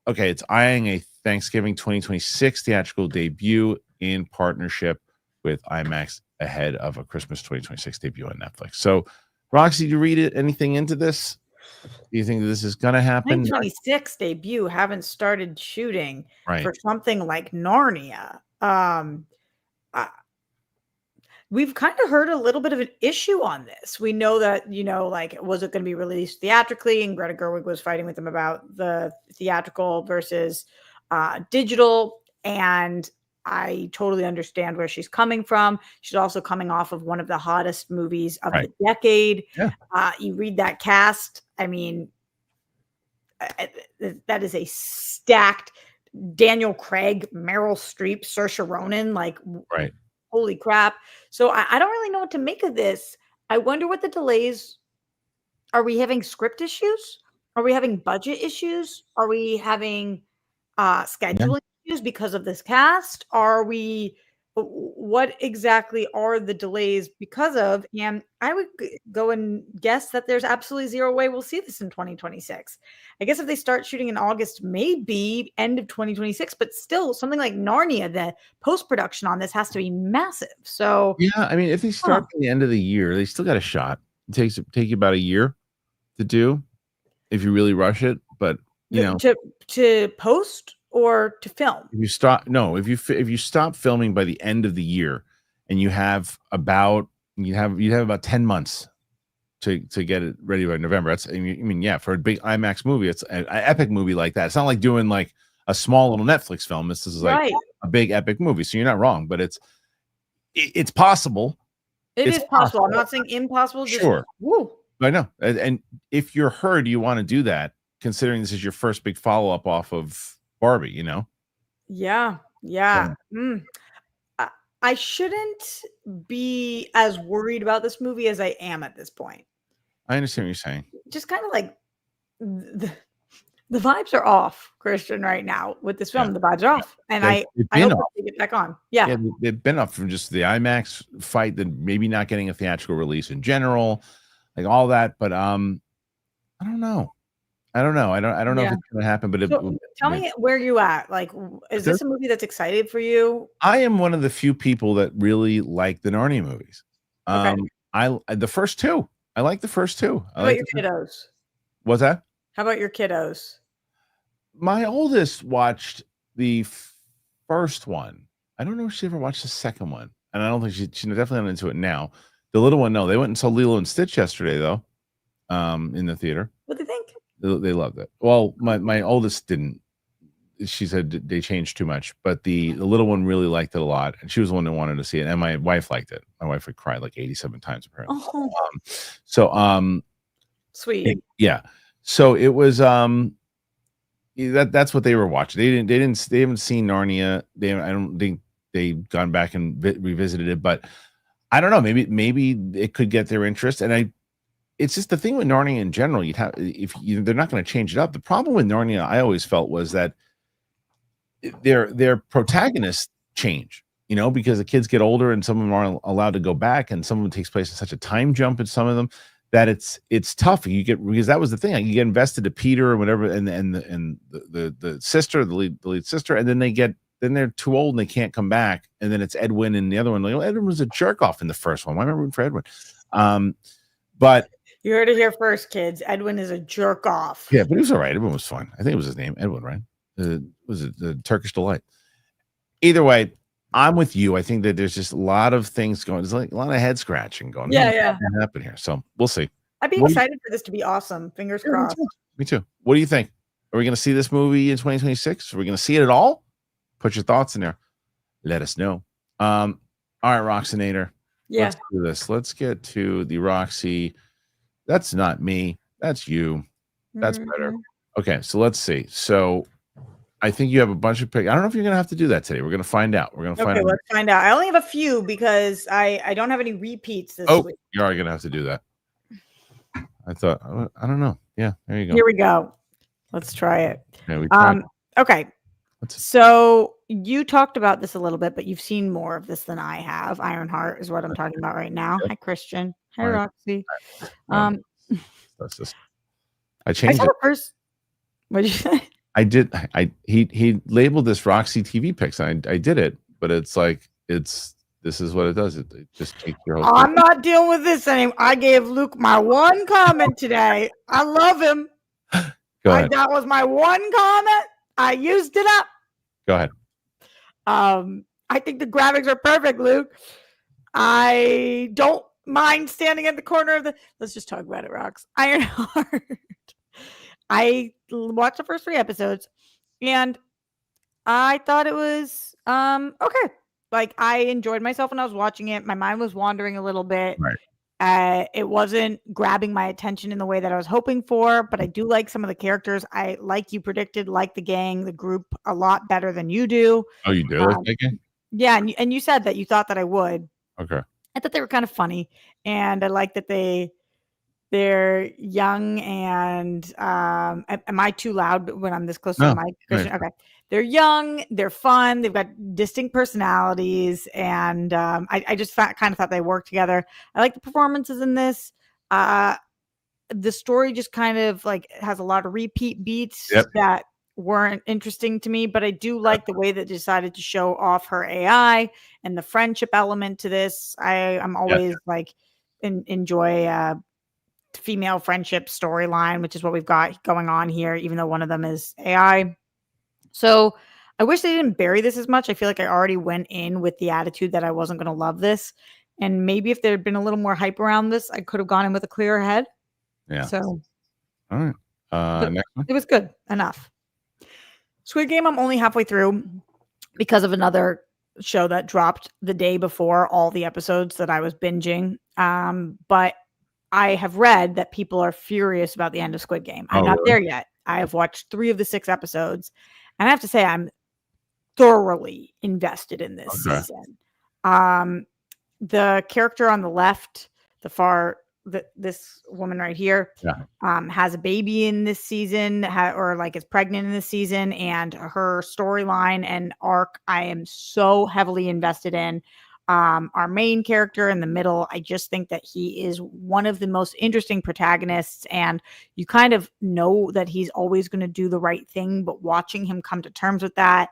Okay, it's eyeing a Thanksgiving 2026 theatrical debut in partnership with IMAX ahead of a Christmas 2026 debut on Netflix. So, Roxy, did you read anything into this? Do you think this is going to happen? 2026 debut. Haven't started shooting for something like Narnia. We've kind of heard a little bit of an issue on this. We know that, was it going to be released theatrically? And Greta Gerwig was fighting with them about the theatrical versus digital. And I totally understand where she's coming from. She's also coming off of one of the hottest movies of the decade. Yeah. You read that cast. I mean, that is a stacked Daniel Craig, Meryl Streep, Saoirse Ronan, holy crap. So I don't really know what to make of this. I wonder what the delays are. We having script issues? Are we having budget issues? Are we having scheduling issues because of this cast? What exactly are the delays because of? And I would go and guess that there's absolutely zero way we'll see this in 2026. I guess if they start shooting in August, maybe end of 2026, but still something like Narnia, the post-production on this has to be massive. So yeah, I mean, if they start at the end of the year, they still got a shot. It take you about a year to do if you really rush it, but to post or to film. If you stop filming by the end of the year, and you have about 10 months to get it ready by November. That's for a big IMAX movie, it's an epic movie like that. It's not like doing like a small little Netflix film. This is like a big epic movie. So you're not wrong, but it's possible. It is possible. I'm not saying impossible. Sure. I know. And if you're Her, you want to do that, considering this is your first big follow-up off of Barbie, Yeah. I shouldn't be as worried about this movie as I am at this point. I understand what you're saying. Just kind of like the vibes are off, Kristian, right now with this film. The vibes are off, and I hope they get back on. Yeah, they've been off from just the IMAX fight, then maybe not getting a theatrical release in general, like all that. But I don't know. I don't know if it's going to happen, but tell me where you at. Like, is this a movie that's excited for you? I am one of the few people that really like the Narnia movies. The first two. I like the first two. How about your kiddos? What's that? How about your kiddos? My oldest watched the first one. I don't know if she ever watched the second one, and I don't think she's definitely not into it now. The little one, no, they went and saw Lilo and Stitch yesterday though, in the theater. What do you think? They loved it. Well, my oldest didn't. She said they changed too much, but the little one really liked it a lot, and she was the one that wanted to see it. And my wife liked it. My wife would cry like 87 times apparently. Oh. Sweet. Yeah. So it was that's what they were watching. They haven't seen Narnia. I don't think they've gone back and revisited it, but I don't know. Maybe it could get their interest. And it's just the thing with Narnia in general. They're not going to change it up. The problem with Narnia, I always felt, was that their protagonists change, because the kids get older and some of them aren't allowed to go back, and some of them takes place in such a time jump in some of them that it's tough. Because that was the thing. You get invested to Peter or whatever, and the sister, the lead sister, and then they're too old and they can't come back. And then it's Edwin and the other one. Edwin was a jerk off in the first one. Why am I rooting for Edwin? But you heard it here first, kids. Edwin is a jerk off. Yeah, but he was all right. Edwin was fun. I think it was his name, Edwin, right? Was it the Turkish delight? Either way, I'm with you. I think that there's just a lot of things going. There's like a lot of head scratching going. Yeah. Happen here. So we'll see. I'd be excited for this to be awesome. Fingers crossed. Me too. What do you think? Are we going to see this movie in 2026? Are we going to see it at all? Put your thoughts in there. Let us know. All right, Roxanator. Yeah. Let's do this. Let's get to the Roxy. That's not me. That's you. That's better. Okay, so let's see. So I think you have a bunch of picks. I don't know if you're going to have to do that today. We're going to find out. Let's find out. I only have a few because I don't have any repeats this week. You are going to have to do that. I thought, I don't know. Yeah, there you go. Here we go. Let's try it. Yeah, okay. So you talked about this a little bit, but you've seen more of this than I have. Ironheart is what I'm talking about right now. Hi, Christian. Hi, Roxy. That's just. I changed it. First. What did you say? I did. He labeled this Roxy TV picks. I did it, but it's like this is what it does. It just takes your whole. I'm not dealing with this anymore. I gave Luke my one comment today. I love him. Go ahead. That was my one comment. I used it up. Go ahead. I think the graphics are perfect, Luke. I don't mind standing at the corner of the. Let's just talk about it, Rox. Ironheart. I watched the first 3 episodes, and I thought it was okay. Like, I enjoyed myself when I was watching it. My mind was wandering a little bit. Right. It wasn't grabbing my attention in the way that I was hoping for, but I do like some of the characters. I, like you predicted, like the gang, the group a lot better than you do. Oh, you do like the gang? Yeah, and you said that you thought that I would. Okay. I thought they were kind of funny, and I like that they're young and am I too loud when I'm this close to the mic? Right. Okay. They're young, they're fun, they've got distinct personalities, and I just kind of thought they worked together. I like the performances in this. The story just kind of like has a lot of repeat beats that weren't interesting to me, but I do like the way that they decided to show off her AI and the friendship element to this. I'm always like enjoy female friendship storyline, which is what we've got going on here, even though one of them is AI. So I wish they didn't bury this as much. I feel like I already went in with the attitude that I wasn't going to love this. And maybe if there had been a little more hype around this, I could have gone in with a clearer head. Yeah. So. All right. Next one. It was good enough. Squid Game, I'm only halfway through because of another show that dropped the day before all the episodes that I was binging. But I have read that people are furious about the end of Squid Game. I'm not there yet. I have watched 3 of the 6 episodes, and I have to say I'm thoroughly invested in this season. The character on the left, this woman right here, has a baby in this season, or like is pregnant in this season, and her storyline and arc I am so heavily invested in. Our main character in the middle, I just think that he is one of the most interesting protagonists, and you kind of know that he's always going to do the right thing, but watching him come to terms with that,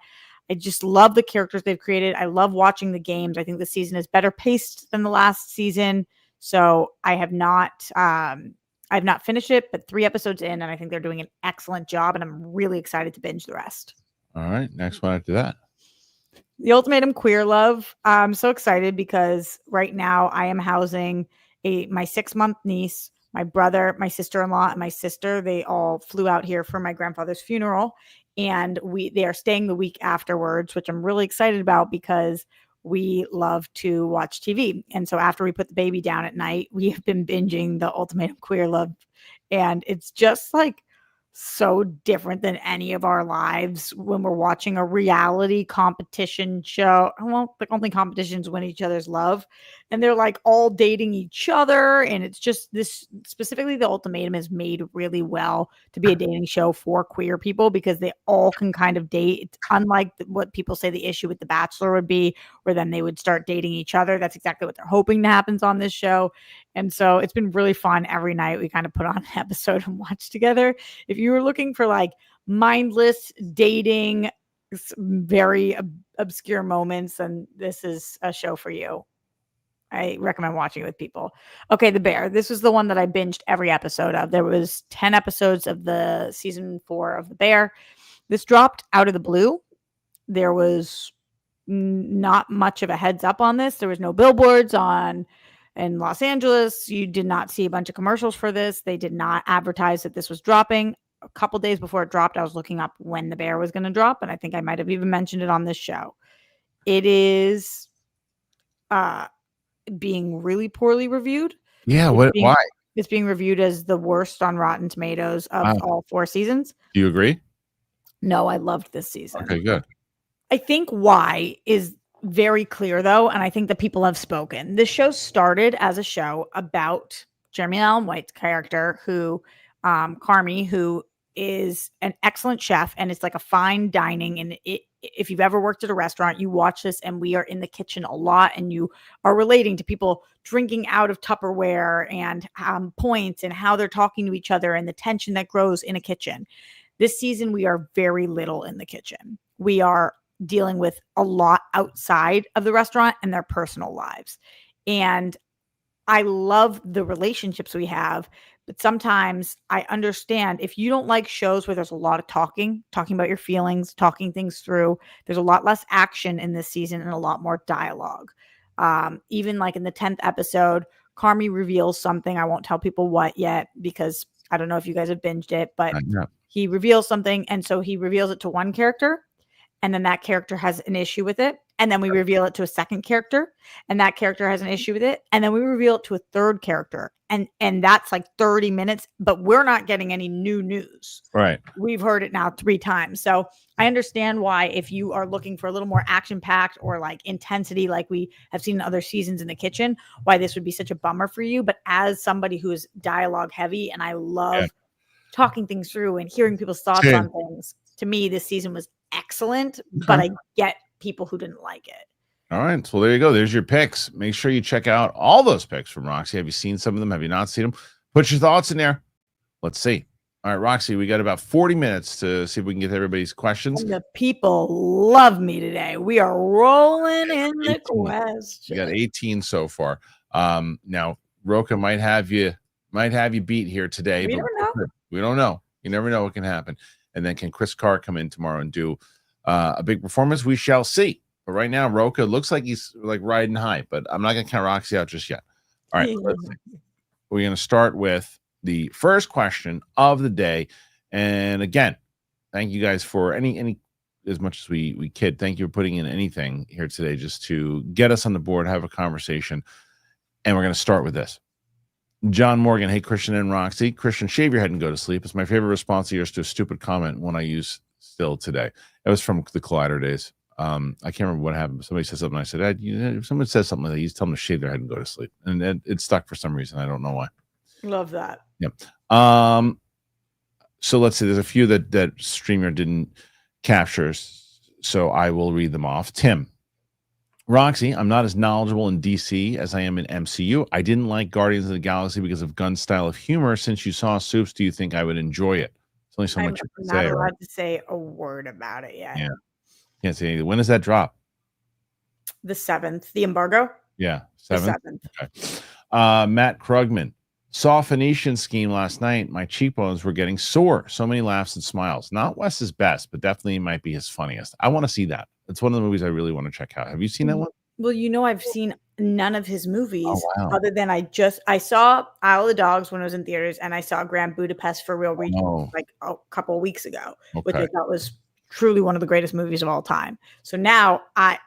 I just love the characters they've created. I love watching the games. I think the season is better paced than the last season. So I have not finished it, but 3 episodes in, and I think they're doing an excellent job, and I'm really excited to binge the rest. All right. Next one after that. The Ultimatum Queer Love. I'm so excited because right now I am housing my 6-month niece, my brother, my sister-in-law, and my sister. They all flew out here for my grandfather's funeral, and they are staying the week afterwards, which I'm really excited about because we love to watch TV. And so after we put the baby down at night, we have been binging the Ultimatum Queer Love, and it's just like so different than any of our lives when we're watching a reality competition show. Well, the only competitions win each other's love, and they're like all dating each other. And it's just this, specifically the Ultimatum is made really well to be a dating show for queer people because they all can kind of date. It's unlike what people say the issue with The Bachelor would be, where then they would start dating each other. That's exactly what they're hoping happens on this show. And so it's been really fun. Every night we kind of put on an episode and watch together. If you were looking for like mindless dating, very obscure moments, then this is a show for you. I recommend watching it with people. Okay, The Bear. This was the one that I binged every episode of. There was 10 episodes of the season 4 of The Bear. This dropped out of the blue. There was not much of a heads up on this. There was no billboards in Los Angeles. You did not see a bunch of commercials for this. They did not advertise that this was dropping. A couple days before it dropped, I was looking up when The Bear was going to drop, and I think I might have even mentioned it on this show. It is being really poorly reviewed. Yeah, why? It's being reviewed as the worst on Rotten Tomatoes of all 4 seasons. Do you agree? No, I loved this season. Okay, good. I think why is very clear, though, and I think that people have spoken. This show started as a show about Jeremy Allen White's character, who, Carmy, who is an excellent chef, and it's like a fine dining. And if you've ever worked at a restaurant, you watch this, and we are in the kitchen a lot, and you are relating to people drinking out of Tupperware and points and how they're talking to each other and the tension that grows in a kitchen. This season, we are very little in the kitchen. We are dealing with a lot outside of the restaurant and their personal lives. And I love the relationships we have, but sometimes I understand if you don't like shows where there's a lot of talking about your feelings, talking things through, there's a lot less action in this season and a lot more dialogue. Even like in the 10th episode, Carmy reveals something. I won't tell people what yet because I don't know if you guys have binged it, but he reveals something. And so he reveals it to one character, and then that character has an issue with it. And then we reveal it to a second character, and that character has an issue with it. And then we reveal it to a third character. And that's like 30 minutes, but we're not getting any new news. Right. We've heard it now 3 times. So I understand why, if you are looking for a little more action packed or like intensity, like we have seen in other seasons in the kitchen, why this would be such a bummer for you. But as somebody who is dialogue heavy, and I love talking things through and hearing people's thoughts on things, to me, this season was excellent, but I get people who didn't like it. All right. Well, there you go. There's your picks. Make sure you check out all those picks from Roxy. Have you seen some of them? Have you not seen them? Put your thoughts in there. Let's see. All right, Roxy, we got about 40 minutes to see if we can get everybody's questions. And the people love me today. We are rolling in the questions. We got 18 so far. Now, Roka might have you beat here today. We but don't know. We don't know. You never know what can happen. And then can Chris Carr come in tomorrow and do a big performance? We shall see. But right now, Roka looks like he's like riding high, but I'm not going to count Roxy out just yet. All right. We're going to start with the first question of the day. And again, thank you guys for any as much as we kid. Thank you for putting in anything here today just to get us on the board, have a conversation. And we're going to start with this. John Morgan, hey, Kristian and Roxy. Kristian, shave your head and go to sleep. It's my favorite response to yours to a stupid comment one I use still today. It was from the Collider days. I can't remember what happened. Somebody said something. I said, if someone says something like that, you just tell them to shave their head and go to sleep. And it stuck for some reason. I don't know why. Love that. Yep. So let's see. There's a few that StreamYard didn't capture. So I will read them off. Tim. Roxy, I'm not as knowledgeable in DC as I am in MCU. I didn't like Guardians of the Galaxy because of Gunn's style of humor. Since you saw Soups, do you think I would enjoy it? There's only so much you can say. I'm not allowed to say a word about it yet. Yeah. Can't say anything. When does that drop? The 7th. The embargo? Yeah. 7th. Okay. Matt Krugman. Saw Phoenician scheme last night. My cheekbones were getting sore. So many laughs and smiles. Not Wes's best, but definitely might be his funniest. I want to see that. it's one of the movies I really want to check out. Have you seen that one? Well, you know, I've seen none of his movies wow. other than I saw Isle of the Dogs when I was in theaters, and I saw Grand Budapest for Real Region like a couple of weeks ago, which I thought was truly one of the greatest movies of all time. So now I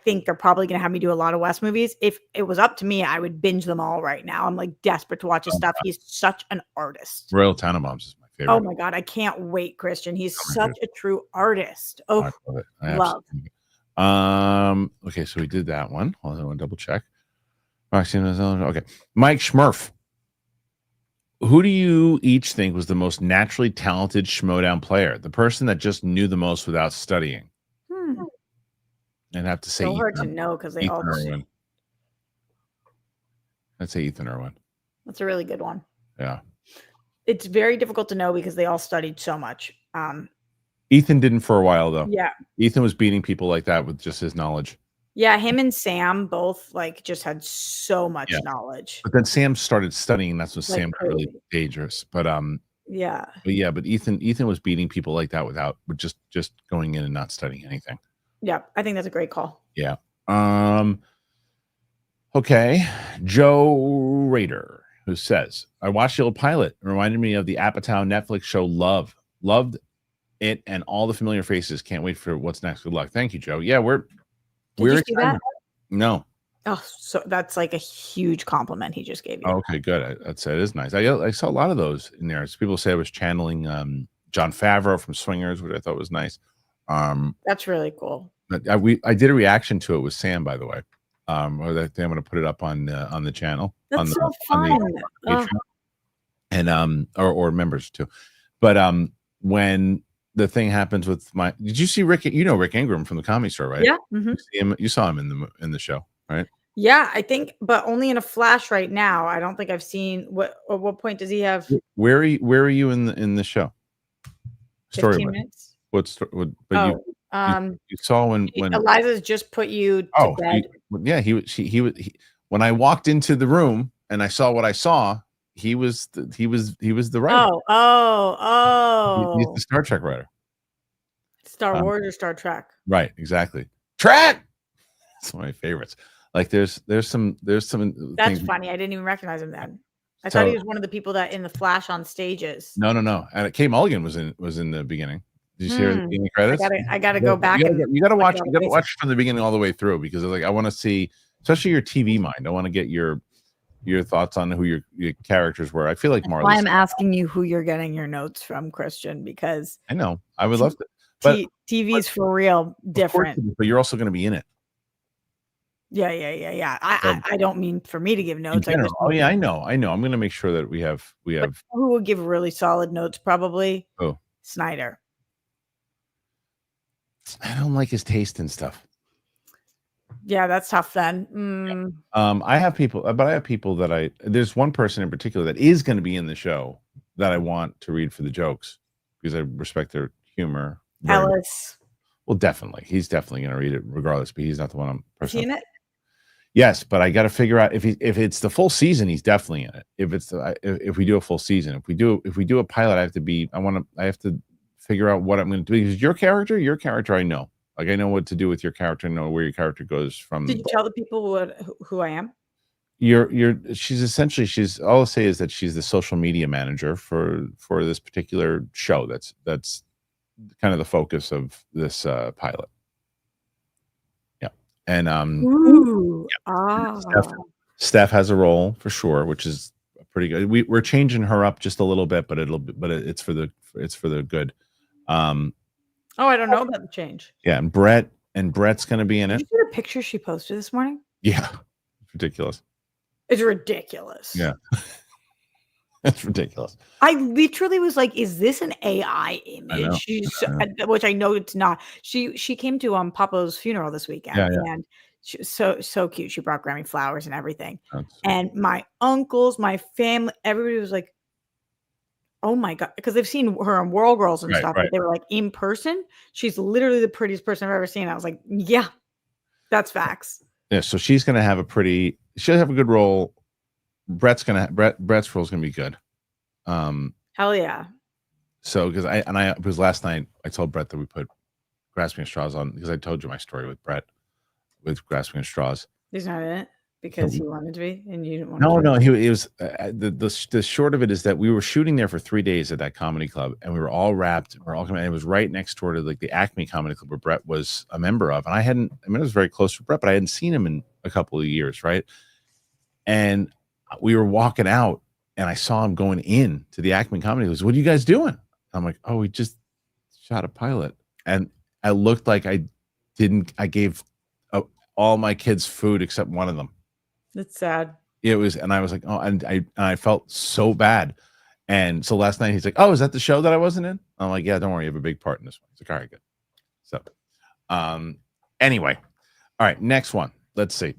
think they're probably going to have me do a lot of Wes movies. If it was up to me, I would binge them all right now. I'm like desperate to watch his stuff. He's such an artist. Royal Tenenbaums is my favorite. Oh my God, I can't wait, Kristian. He's such a true artist. Oh, I love it. Okay, so we did that one. Hold on, I want to double check. Okay, Mike Schmurf. Who do you each think was the most naturally talented Schmodown player? The person that just knew the most without studying. And have to say so hard to know because they all. I'd say Ethan Irwin. That's a really good one. Yeah. It's very difficult to know because they all studied so much. Ethan didn't for a while though. Yeah. Ethan was beating people like that with just his knowledge. Yeah, him and Sam both like just had so much knowledge. But then Sam started studying. That's when Sam got really dangerous. But but Ethan was beating people like that with just going in and not studying anything. Yeah, I think that's a great call. Yeah. Okay. Joe Rader, who says, I watched the old pilot. It reminded me of the Apatow Netflix show Love. Loved it and all the familiar faces. Can't wait for what's next. Good luck. Thank you, Joe. Yeah, we're you see that? No. Oh, so that's like a huge compliment he just gave you. Okay, good. That's it is nice. I saw a lot of those in there. So people say I was channeling Jon Favreau from Swingers, which I thought was nice. That's really cool. But I did a reaction to it with Sam, by the way. I'm going to put it up on the channel. That's so fun. And or members too. But when the thing happens with did you see Rick? You know Rick Ingram from the Comedy Store, right? Yeah. You saw him in the show, right? Yeah, I think, but only in a flash right now. I don't think I've seen what point does he have? Where are you in the show? 15 minutes. You saw when Eliza's just put you to bed. He when I walked into the room and I saw what I saw, he was the writer. He's the Star Trek writer. Star Wars or Star Trek? Right, exactly. Trek. That's one of my favorites. Like there's some. That's funny. I didn't even recognize him then. I thought he was one of the people that in the Flash on stages. No. And Kay Mulligan was in the beginning. Did you see her in the beginning credits? I gotta go back. You gotta watch from the beginning all the way through because I want to see, especially your TV mind. I want to get your thoughts on who your characters were. I feel like Marley. I'm asking you who you're getting your notes from, Kristian, because I know I would love to. But TV's for real different. But you're also going to be in it. Yeah. I don't mean for me to give notes. I know. I'm going to make sure that we have. Who will give really solid notes? Probably. Oh, Snyder. I don't like his taste and stuff. Yeah, that's tough then. I have people that there's one person in particular that is going to be in the show that I want to read for the jokes because I respect their humor. Ellis. Well, definitely. He's definitely going to read it regardless, but he's not the one I'm personally. Is he in it? Yes, but I got to figure out if it's the full season, he's definitely in it. If we do a full season, if we do a pilot, I have to figure out what I'm going to do because your character, I know. Like I know what to do with your character, and know where your character goes from. Did you tell the people who I am? She's all I'll say is that she's the social media manager for this particular show. That's kind of the focus of this pilot. Yeah. And Steph has a role for sure, which is pretty good. We're changing her up just a little bit, but it's for the good. I don't know about the change. Yeah, and Brett's going to be in it. Did you see the picture she posted this morning? Yeah, it's ridiculous. It's ridiculous. Yeah, it's ridiculous. I literally was like, "Is this an AI image?" Which I know it's not. She came to Papa's funeral this weekend, and she was so cute. She brought Grammy flowers and everything. And my uncles, my family, everybody was like, oh my God, because they've seen her on World Girls and stuff. But they were like, in person, she's literally the prettiest person I've ever seen. I was like, yeah, that's facts. Yeah, so she'll have a good role. Brett's role is gonna be good. Hell yeah. So because last night I told Brett that we put Grasping at Straws on because I told you my story with Brett with Grasping at Straws. He's not in it because he wanted to be, and you didn't want No, to. no, he was the short of it is that we were shooting there for 3 days at that comedy club, and we were all wrapped. We're all coming. And it was right next door to like the Acme Comedy Club where Brett was a member of, and I was very close to Brett, but I hadn't seen him in a couple of years, right? And we were walking out, and I saw him going in to the Acme Comedy. He goes, "What are you guys doing?" I'm like, "Oh, we just shot a pilot," and I looked like I gave all my kids food except one of them. That's sad. It was, and I was like, oh, and I felt so bad. And so last night he's like, "Oh, is that the show that I wasn't in?" I'm like, "Yeah, don't worry, you have a big part in this one." He's like, "All right, good." So, anyway, all right, next one. Let's see.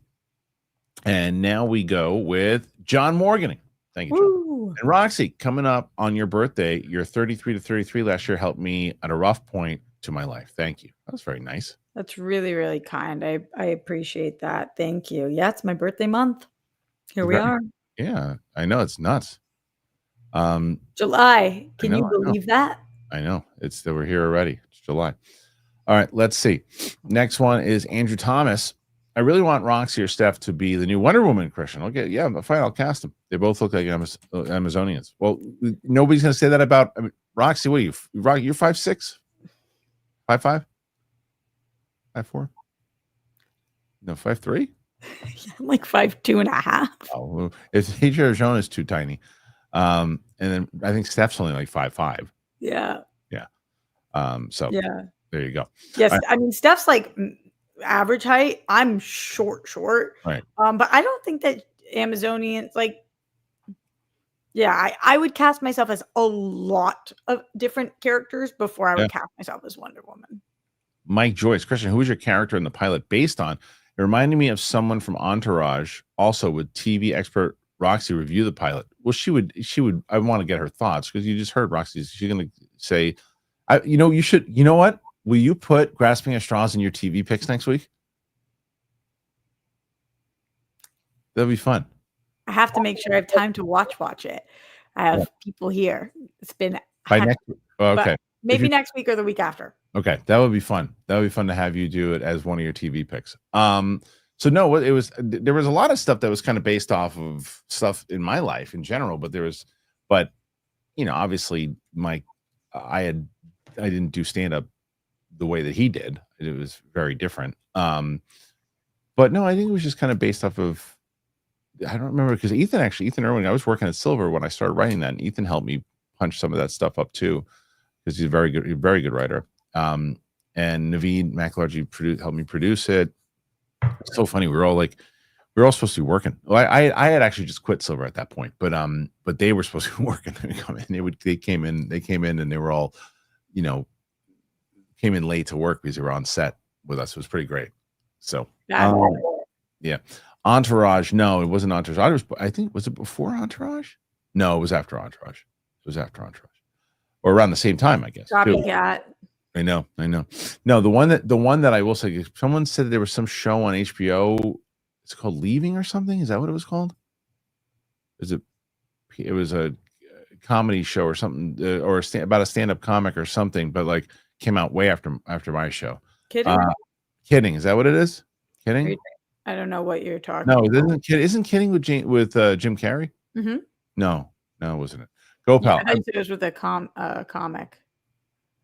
And now we go with John Morgan. Thank you, John. Woo. And Roxy, coming up on your birthday, you're 33 to 33 last year helped me at a rough point to my life. Thank you. That was very nice. That's really, really kind. I appreciate that. Thank you. Yeah, it's my birthday month. Here we are. Yeah, I know it's nuts. July. Can you believe that? I know. It's that we're here already. It's July. All right, let's see. Next one is Andrew Thomas. I really want Roxy or Steph to be the new Wonder Woman, Kristian. Okay, yeah, fine. I'll cast them. They both look like Amazonians. Well, nobody's going to say that about Roxy. What are you? You're 5'6", 5'5", 5'4". No, 5'3". I'm like 5'2.5". Oh, if Adria Arjona is too tiny, and then I think Steph's only like 5'5". Yeah. Yeah. So yeah, there you go. Yes, I mean Steph's like average height. I'm short, right? But I don't think that Amazonians like. Yeah, I would cast myself as a lot of different characters before I would cast myself as Wonder Woman. Mike Joyce, Kristian, who was your character in the pilot based on? It reminded me of someone from Entourage. Also, would TV expert Roxy review the pilot? Well, she would. I want to get her thoughts because you just heard Roxy. She's going to say, you should. You know what? Will you put Grasping at Straws in your TV picks next week? That'll be fun. I have to make sure I have time to watch it. I have people here. It's been by next. Okay, maybe next week or the week after. Okay, that would be fun. That would be fun to have you do it as one of your TV picks. So no, there was a lot of stuff that was kind of based off of stuff in my life in general, but obviously I didn't do stand up the way that he did. It was very different. But no, I think it was just kind of based off of, I don't remember because Ethan Irwin, I was working at Silver when I started writing that, and Ethan helped me punch some of that stuff up too because he's a very good writer. And Naveed McElhargy helped me produce it. It's so funny. We were all supposed to be working. Well, I had actually just quit Silver at that point, but they were supposed to be working. They came in and they were all, came in late to work because they were on set with us. It was pretty great. So yeah. Entourage. No, it wasn't Entourage. I think, was it before Entourage? No, it was after Entourage. Or around the same time, I guess. Copycat. I know. No, the one that I will say, someone said there was some show on HBO. It's called Leaving or something. Is that what it was called? It was a comedy show or something, or about a stand-up comic or something, but like came out way after my show. Kidding. Is that what it is? Kidding. I don't know what you're talking about. No, isn't Kidding with Jim Carrey? Mm-hmm. No, it wasn't it. Go Pal. I think it was with a comic.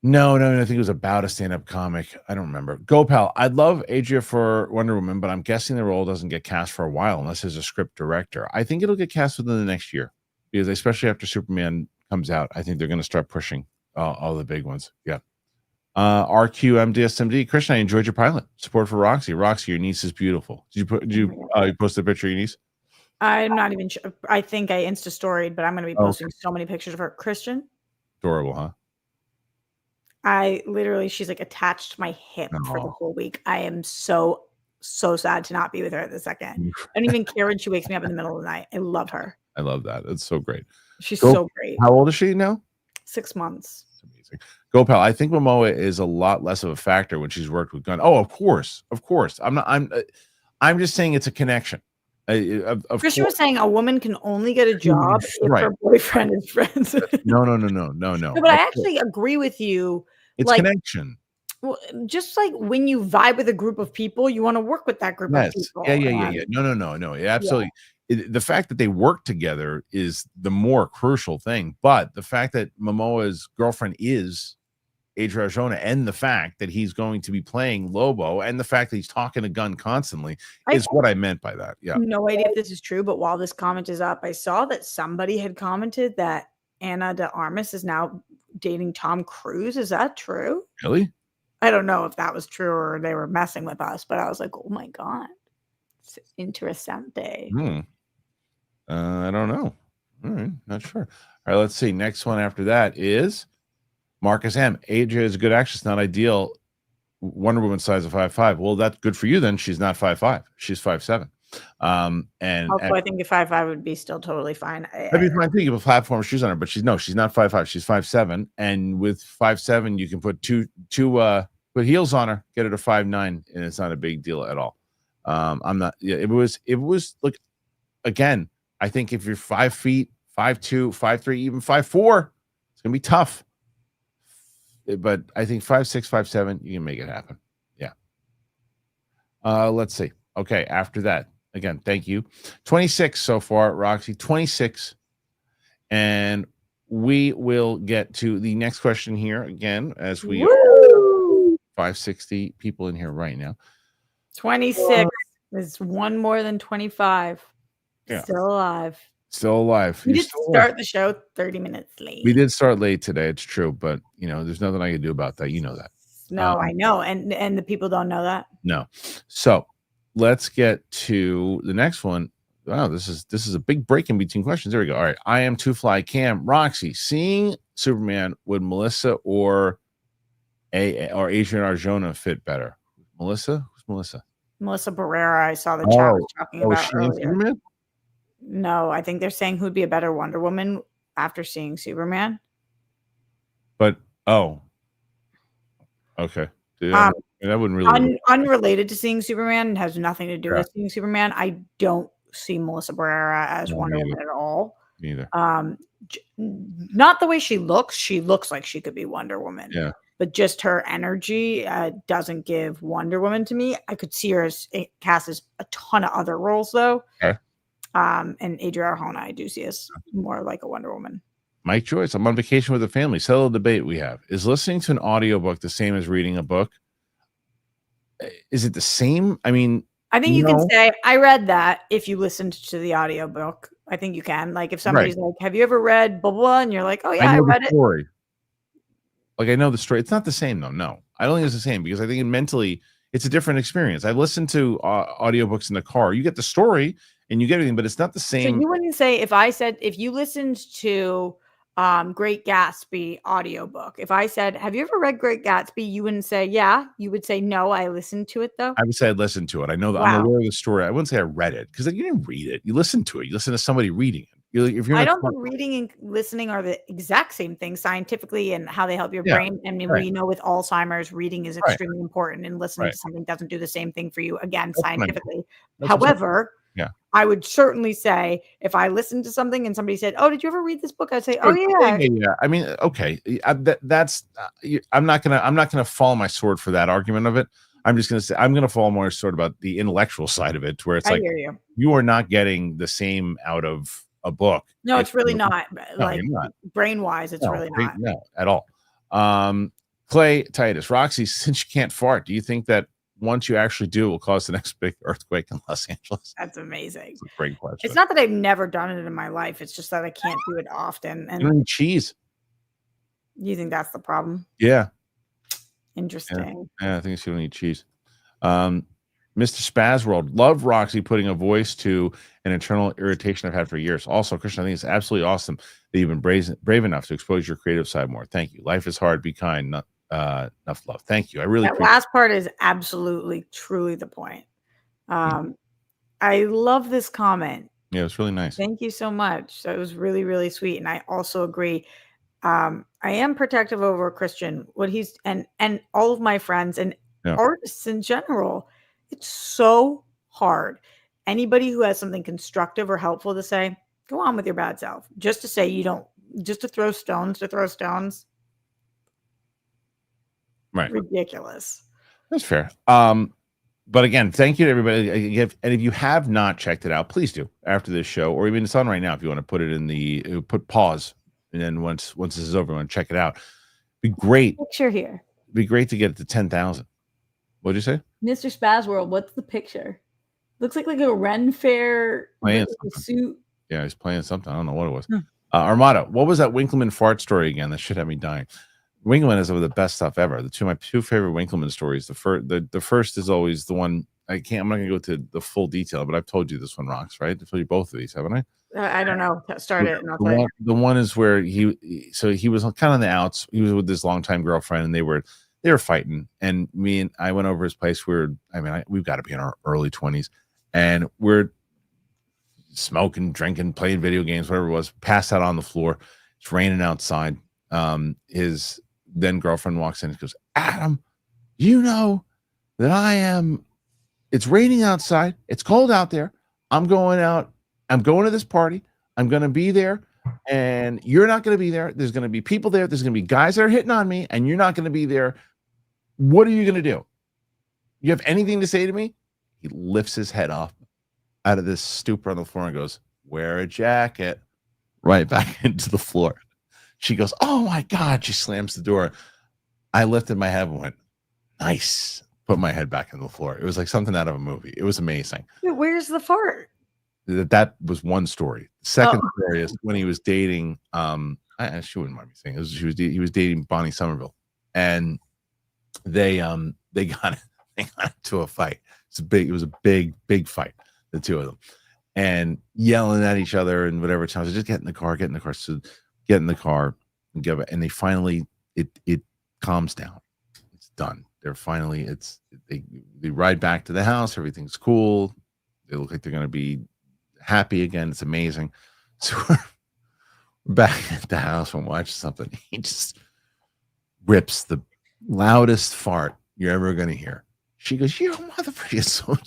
No, I think it was about a stand-up comic. I don't remember. Go Pal. I'd love Adria for Wonder Woman, but I'm guessing the role doesn't get cast for a while unless there's a script director. I think it'll get cast within the next year because especially after Superman comes out, I think they're going to start pushing all the big ones. Yeah. RQMDSMD. Kristian, I enjoyed your pilot. Support for Roxy. Roxy, your niece is beautiful. Did you post a picture of your niece? I'm not even sure. I think I Insta-storied, but I'm going to be posting so many pictures of her. Kristian. Adorable, huh? She's like attached to my hip for the whole week. I am so sad to not be with her at the second. I don't even care when she wakes me up in the middle of the night. I love her. I love that. It's so great. She's so great. How old is she now? 6 months. It's amazing. Go Pal. I think Momoa is a lot less of a factor when she's worked with Gunn. Oh, of course. I'm just saying it's a connection. Kristian was saying a woman can only get a job if her boyfriend is friends. No. No, but I actually agree with you. It's connection. Well, just like when you vibe with a group of people, you want to work with that group of Yes. people. Yeah. No. Yeah. Absolutely. The fact that they work together is the more crucial thing. But the fact that Momoa's girlfriend is Adria Arjona, and the fact that he's going to be playing Lobo, and the fact that he's talking to Gunn constantly is what I meant by that. Yeah. No idea if this is true, but while this comment is up, I saw that somebody had commented that Ana de Armas is now dating Tom Cruise. Is that true? Really? I don't know if that was true or they were messing with us, but I was like, oh my God. It's interessante. I don't know. All right. Not sure. All right. Let's see. Next one after that is Marcus M. Adria is a good actress, not ideal. Wonder Woman size of 5'5". Well, that's good for you then. She's not 5'5". She's 5'7". And also, I think if 5'5" would be still totally fine. I'd be fine thinking of a platform shoes on her, but she's not 5'5". She's 5'7". And with 5'7", you can put two put heels on her, get her to 5'9", and it's not a big deal at all. I'm not. Yeah, it was. Look, again, I think if you're 5 feet, 5'2", 5'3", even 5'4", it's gonna be tough. But I think 5'6", 5'7", you can make it happen. Yeah. Let's see. Okay, after that, again, thank you. 26 so far, Roxy. 26, and we will get to the next question here again as we are 560 people in here right now. 26 is one more than 25. Yeah. Still alive. Still alive. We did start the show 30 minutes late. We did start late today. It's true, but there's nothing I can do about that. You know that. No, I know, and the people don't know that. No. So let's get to the next one. Wow, this is a big break in between questions. There we go. All right. I am Two Fly Cam. Roxy, seeing Superman, would Melissa or Adria Arjona fit better? Melissa? Who's Melissa? Melissa Barrera. I saw the chat was talking about she earlier. Superman? No, I think they're saying who'd be a better Wonder Woman after seeing Superman. But okay. That wouldn't really unrelated to seeing Superman and has nothing to do with seeing Superman. I don't see Melissa Barrera as Wonder Woman at all. Neither. Not the way she looks. She looks like she could be Wonder Woman. Yeah. But just her energy doesn't give Wonder Woman to me. I could see her as cast as a ton of other roles though. Okay. And Adria Arjona, I do see as more like a Wonder Woman. Mike Joyce, I'm on vacation with the family. Settle the debate we have. Is listening to an audiobook the same as reading a book? Is it the same? I mean, I think you can say, I read that if you listened to the audiobook. I think you can. Like if somebody's like, have you ever read blah, blah, and you're like, oh yeah, I read it. Like I know the story. It's not the same though. No, I don't think it's the same because I think mentally it's a different experience. I've listened to audiobooks in the car. You get the story and you get everything, but it's not the same. So you wouldn't say if you listened to Great Gatsby audiobook, if I said, have you ever read Great Gatsby? You wouldn't say, yeah. You would say, no, I listened to it though. I would say I listened to it. I know that I'm aware of the story. I wouldn't say I read it because you didn't read it. You listened to it. You listen to somebody reading it. I don't think reading and listening are the exact same thing scientifically and how they help your brain. I mean, we know with Alzheimer's, reading is extremely important, and listening to something doesn't do the same thing for you, again, scientifically. However, I would certainly say if I listened to something and somebody said, oh, did you ever read this book? I'd say, oh, yeah. Yeah. I mean, okay. That's I'm not gonna fall on my sword for that argument of it. I'm just gonna say I'm gonna fall more sword about the intellectual side of it, where it's like you are not getting the same out of a book. No, it's really not. Like brain wise, it's really not. No, at all. Clay Titus, Roxy, since you can't fart, do you think that once you actually do, it will cause the next big earthquake in Los Angeles? That's amazing. That's a great question. It's not that I've never done it in my life. It's just that I can't do it often. And you don't eat cheese. You think that's the problem? Yeah. Interesting. Yeah, I think it's you don't eat cheese. Mr. Spazworld, love Roxy putting a voice to an internal irritation I've had for years. Also, Kristian, I think it's absolutely awesome that you've been brave enough to expose your creative side more. Thank you. Life is hard. Be kind. Not enough love. Thank you. I really that last part is absolutely, truly the point. I love this comment. Yeah, it's really nice. Thank you so much. That was really, really sweet. And I also agree. I am protective over Kristian, what he's and all of my friends and artists in general. It's so hard. Anybody who has something constructive or helpful to say, go on with your bad self. Just to say just to throw stones. Right. Ridiculous. That's fair. But again, thank you to everybody. And if you have not checked it out, please do after this show, or even it's on right now. If you want to put it in put pause, and then once this is over, you want to check it out. Be great. Picture here. Be great to get it to 10,000. What'd you say? Mr. Spaz World, what's the picture? Looks like a Ren Fair suit. Yeah, he's playing something. I don't know what it was. Armada, what was that Winkleman fart story again? That shit had me dying. Winkleman is some of the best stuff ever. My two favorite Winkleman stories. The first is always the one I'm not gonna go to the full detail, but I've told you this one rocks, right? I've told you both of these, haven't I? I don't know. Start it. The one is where he was kind of on the outs. He was with his longtime girlfriend, and they were fighting. And I went over his place. We've got to be in our early 20s, and we're smoking, drinking, playing video games, whatever it was. Passed out on the floor. It's raining outside. His then girlfriend walks in and goes, "Adam, you know that it's raining outside. It's cold out there. I'm going out. I'm going to this party. I'm going to be there, and you're not going to be there. There's going to be people there. There's going to be guys that are hitting on me, and you're not going to be there. What are you going to do? You have anything to say to me?" He lifts his head up out of this stupor on the floor and goes, "Wear a jacket." Right back into the floor. She goes, "Oh my God." She slams the door. I lifted my head and went, "Nice." Put my head back on the floor. It was like something out of a movie. It was amazing. Where's the fart? That was one story. Second story is when he was dating. She wouldn't mind me saying he was dating Bonnie Somerville, and they got into a fight. It was a big fight, the two of them, and yelling at each other and whatever. Times just get in the car. So get in the car and give it. And they finally it calms down. It's done. They're finally they ride back to the house. Everything's cool. They look like they're going to be happy again. It's amazing. So we're back at the house and watching something. He just rips the loudest fart you're ever going to hear. She goes, "You motherfucker!" So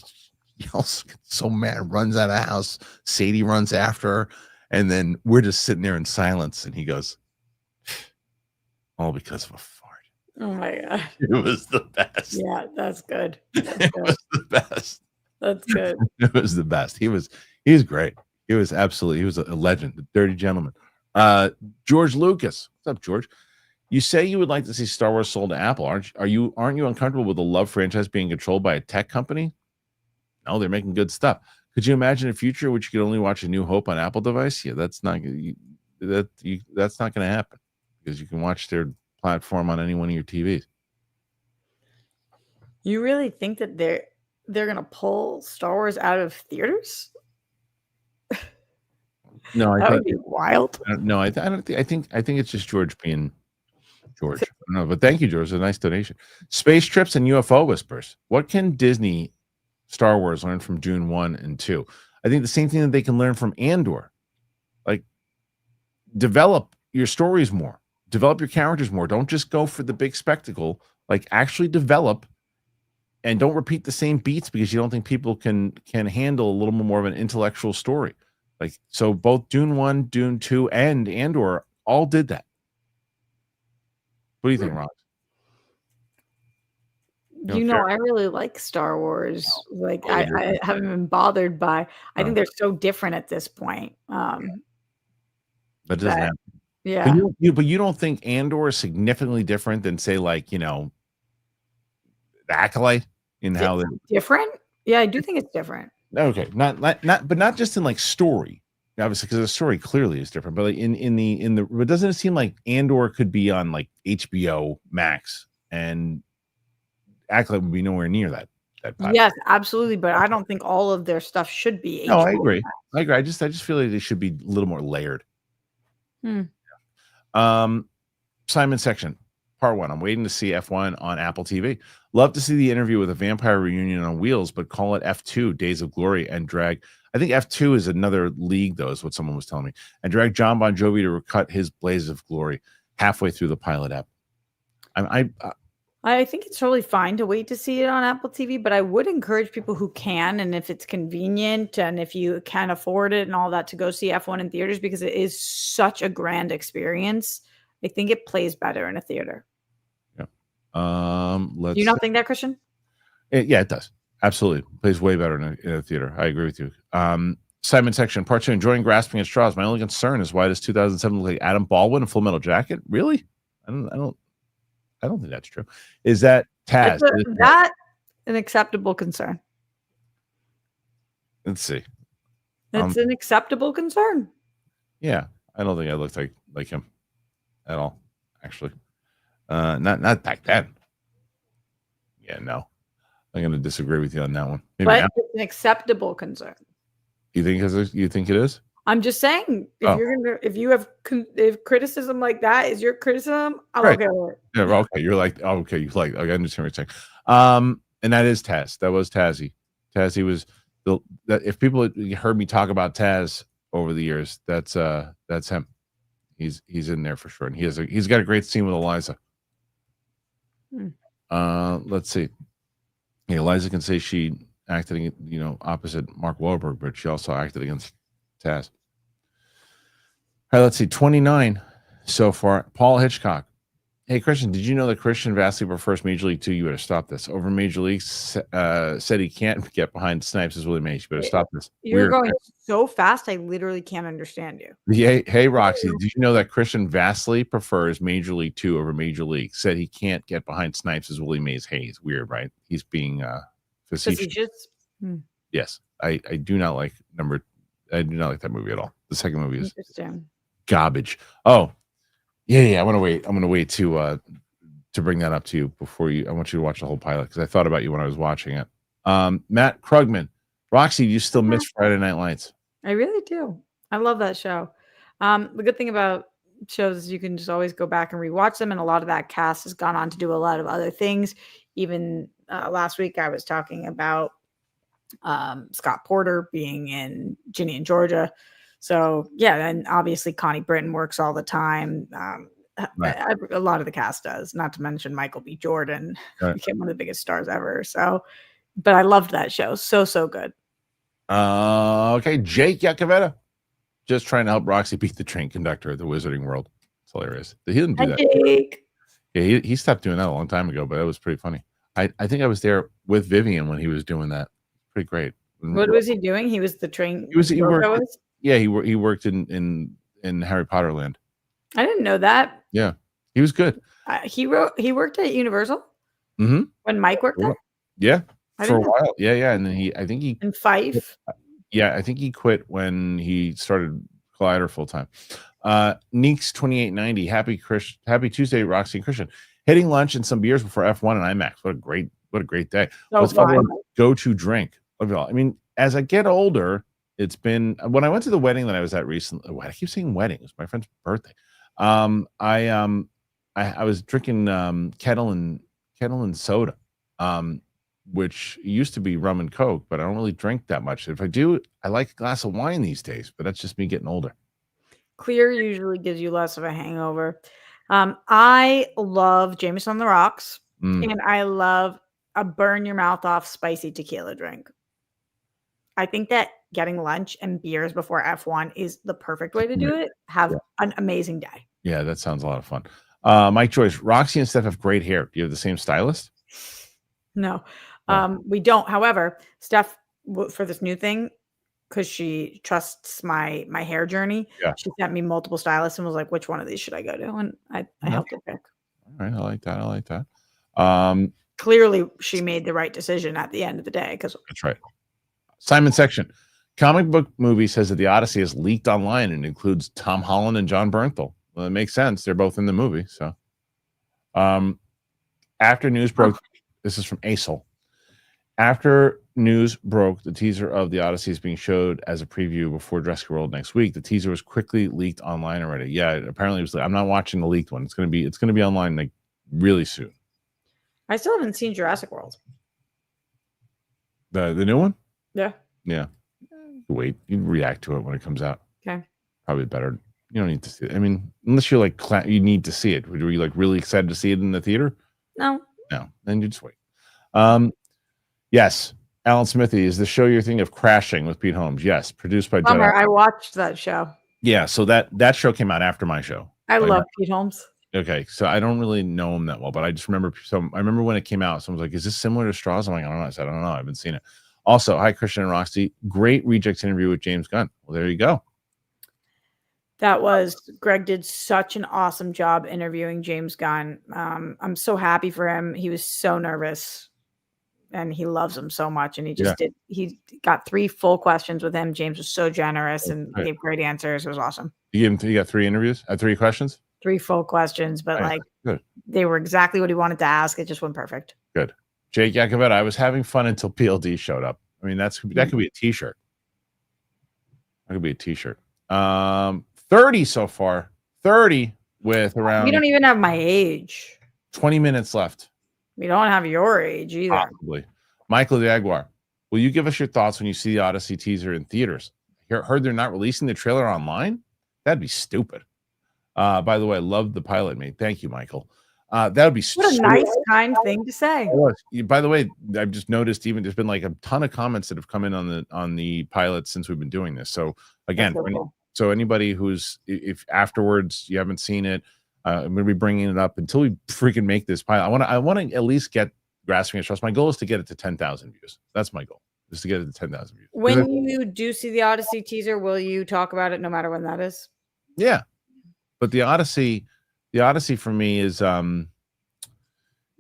yells, so mad, runs out of the house. Sadie runs after her, and then we're just sitting there in silence. And he goes, "All because of a fart." Oh my God. It was the best. Yeah, that's good. It was the best. That's good. It was the best. He was great. He was a legend, the dirty gentleman. George Lucas. What's up, George? You say you would like to see Star Wars sold to Apple. Aren't you uncomfortable with the Love franchise being controlled by a tech company? No, they're making good stuff. Could you imagine a future which you could only watch A New Hope on Apple device? Yeah, that's not going to happen, because you can watch their platform on any one of your TVs. You really think that they're going to pull Star Wars out of theaters? No, that would be wild. No, I don't think. I think it's just George being George. I don't know, but thank you, George. It's a nice donation. Space trips and UFO whispers. What can Disney Star Wars learn from Dune 1 and 2? I think the same thing that they can learn from Andor. Like, develop your stories more. Develop your characters more. Don't just go for the big spectacle. Like, actually develop, and don't repeat the same beats because you don't think people can handle a little more of an intellectual story. Like, so both Dune 1, Dune 2, and Andor all did that. What do you think, Ron? I really like Star Wars. Like, I haven't been bothered by. I think they're so different at this point. But it doesn't happen. Yeah. But you don't think Andor is significantly different than, say, like, the Acolyte in how they're different? Yeah, I do think it's different. Okay, not just in like story, obviously, because the story clearly is different. But like in the, but doesn't it seem like Andor could be on like HBO Max and Acolyte would be nowhere near that platform? Yes, absolutely. But I don't think all of their stuff should be. No, I agree. I just feel like they should be a little more layered. Simon section. Part 1. I'm waiting to see F1 on Apple TV. Love to see the interview with a vampire reunion on wheels, but call it F2, Days of Glory, and drag. I think F2 is another league, though, is what someone was telling me. And drag John Bon Jovi to recut his Blaze of Glory halfway through the pilot app. I think it's totally fine to wait to see it on Apple TV, but I would encourage people who can, and if it's convenient and if you can afford it and all that, to go see F1 in theaters, because it is such a grand experience. I think it plays better in a theater. Let's. Do you not think that, Kristian? Yeah, it does. Absolutely. It plays way better in a theater. I agree with you. Simon section, part 2, enjoying grasping at straws. My only concern is why does 2007 look like Adam Baldwin in Full Metal Jacket? Really? I don't think that's true. Is that Taz? That's an acceptable concern. Let's see. It's an acceptable concern. Yeah, I don't think I looked like him at all. Actually, not back then. Yeah, no. I'm going to disagree with you on that one. Maybe but now. It's an acceptable concern. You think it is? I'm just saying, if you have criticism like that is your criticism, I'm okay with it. Yeah, okay. You're like, okay, you like. I understand what you're saying. And that is Taz. That was Tazzy. Tazzy was if people heard me talk about Taz over the years, that's him. He's in there for sure, and he's got a great scene with Eliza. Let's see. Yeah, Eliza can say she acted, opposite Mark Wahlberg, but she also acted against Taz. All right, let's see. 29 so far. Paul Hitchcock. Hey, Kristian, did you know that Christian vastly prefers Major League 2? You better stop this. Over Major League, said he can't get behind Snipes as Willie Mays. You better stop this. You're going so fast, I literally can't understand you. Hey, Roxy, did you know that Christian vastly prefers Major League 2 over Major League? Said he can't get behind Snipes as Willie Mays Hayes. Weird, right? He's being facetious. Yes, I do not like that movie at all. The second movie is garbage. Oh. Yeah. I'm gonna wait to bring that up to you before you. I want you to watch the whole pilot because I thought about you when I was watching it. Matt Krugman, Roxy, do you still miss Friday Night Lights? I really do. I love that show. The good thing about shows is you can just always go back and rewatch them, and a lot of that cast has gone on to do a lot of other things. Even last week, I was talking about Scott Porter being in Ginny and Georgia. So yeah, and obviously Connie Britton works all the time. Right. A lot of the cast does, not to mention Michael B. Jordan became one of the biggest stars ever. So, but I loved that show. So good. Okay, Jake Yakavetta, just trying to help Roxy beat the train conductor at the Wizarding World. It's hilarious. He didn't do that. Jake. Yeah, he stopped doing that a long time ago, but that was pretty funny. I think I was there with Vivian when he was doing that. Pretty great. What was he doing? He was the train. He worked. Yeah, he worked in Harry Potter Land. I didn't know that. Yeah, he was good. He worked at Universal. Mm-hmm. When Mike worked there. Yeah, for a while. Yeah, and then I think he in Fife. Yeah, I think he quit when he started Collider full time. Neeks 2890. Happy Tuesday, Roxy and Kristian. Hitting lunch and some beers before F1 and IMAX. What a great day. What's go to drink? I mean, as I get older. It's been when I went to the wedding that I was at recently. I keep saying wedding. It was my friend's birthday. I was drinking kettle and soda, which used to be rum and Coke, but I don't really drink that much. If I do, I like a glass of wine these days, but that's just me getting older. Clear usually gives you less of a hangover. I love Jameson on the rocks, and I love a burn your mouth off spicy tequila drink. I think that getting lunch and beers before F1 is the perfect way to do it. Have an amazing day. Yeah, that sounds a lot of fun. Mike Joyce, Roxy and Steph have great hair. Do you have the same stylist? No, we don't. However, Steph, for this new thing, because she trusts my hair journey, she sent me multiple stylists and was like, which one of these should I go to? And I helped her pick. All right, I like that. Clearly, she made the right decision at the end of the day. That's right. Simon section. Comic book movie says that the Odyssey is leaked online and includes Tom Holland and John Bernthal. Well, it makes sense. They're both in the movie. So, after news broke, this is from Asel. After news broke, the teaser of the Odyssey is being showed as a preview before Jurassic World next week. The teaser was quickly leaked online already. Yeah, apparently it was. I'm not watching the leaked one. It's gonna be online like really soon. I still haven't seen Jurassic World. The new one? Yeah. Wait, you react to it when it comes out. Okay. Probably better. You don't need to see it. I mean, unless you're like, you need to see it. Were you like really excited to see it in the theater? No. Then you just wait. Yes. Alan Smithy, is the show you're thinking of Crashing with Pete Holmes? Yes. Produced by Bummer, I watched that show. Yeah. So that show came out after my show. I love Pete Holmes. Okay, so I don't really know him that well, but I just remember. So I remember when it came out. Someone was like, "Is this similar to Straws?" I'm like, "I don't know." I said, "I don't know. I haven't seen it." Also, hi Kristian and Roxy. Great Rejects interview with James Gunn. Well, there you go. Greg did such an awesome job interviewing James Gunn. I'm so happy for him. He was so nervous and he loves him so much. And he got 3 full questions with him. James was so generous and gave great answers. It was awesome. You got 3 interviews? 3 questions? 3 full questions, but they were exactly what he wanted to ask. It just went perfect. Good. Jake Yakavetta, I was having fun until PLD showed up. I mean, that could be a t-shirt. That could be a t-shirt. 30 so far. 30 with around. We don't even have my age. 20 minutes left. We don't have your age either. Possibly. Michael the Jaguar, will you give us your thoughts when you see the Odyssey teaser in theaters? Heard they're not releasing the trailer online? That'd be stupid. By the way, I love the pilot, mate. Thank you, Michael. That would be what a nice, kind thing to say. By the way, I've just noticed even there's been like a ton of comments that have come in on the pilot since we've been doing this. So again, so anybody who's if afterwards you haven't seen it, I'm going to be bringing it up until we freaking make this pilot. I want to at least get Grasping at Trust. My goal is to get it to 10,000 views. That's my goal, is to get it to 10,000 views. When you do see the Odyssey teaser, will you talk about it no matter when that is? Yeah, but the Odyssey for me is it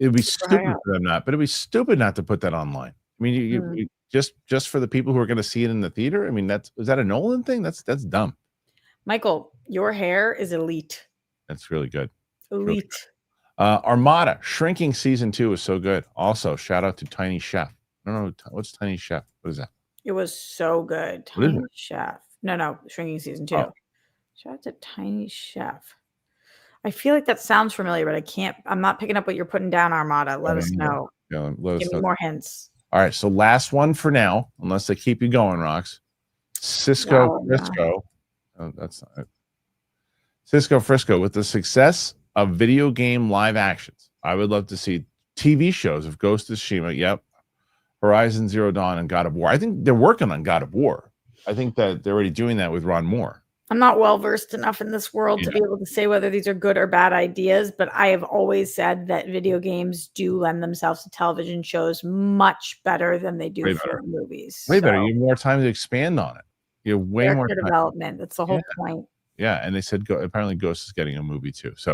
would be stupid for them not, but it'd be stupid not to put that online. I mean, you just for the people who are going to see it in the theater. I mean, is that a Nolan thing? That's dumb. Michael, your hair is elite. That's really good. Elite. Really good. Armada Shrinking season 2 is so good. Also, shout out to Tiny Chef. I don't know what's Tiny Chef. What is that? It was so good. Tiny Chef. No, Shrinking season 2. Oh. Shout out to Tiny Chef. I feel like that sounds familiar, but I'm not picking up what you're putting down, Armada. Let us know. Yeah, Give me more hints. All right, so last one for now, unless they keep you going, Rox. Cisco Frisco. Oh, that's not it. Cisco Frisco, with the success of video game live actions, I would love to see TV shows of Ghost of Tsushima. Yep. Horizon Zero Dawn and God of War. I think they're working on God of War. I think that they're already doing that with Ron Moore. I'm not well versed enough in this world to be able to say whether these are good or bad ideas, but I have always said that video games do lend themselves to television shows much better than they do for movies. Way better. You have more time to expand on it. You have way more time. Development. That's the whole point. Yeah, and they said apparently Ghost is getting a movie too. So,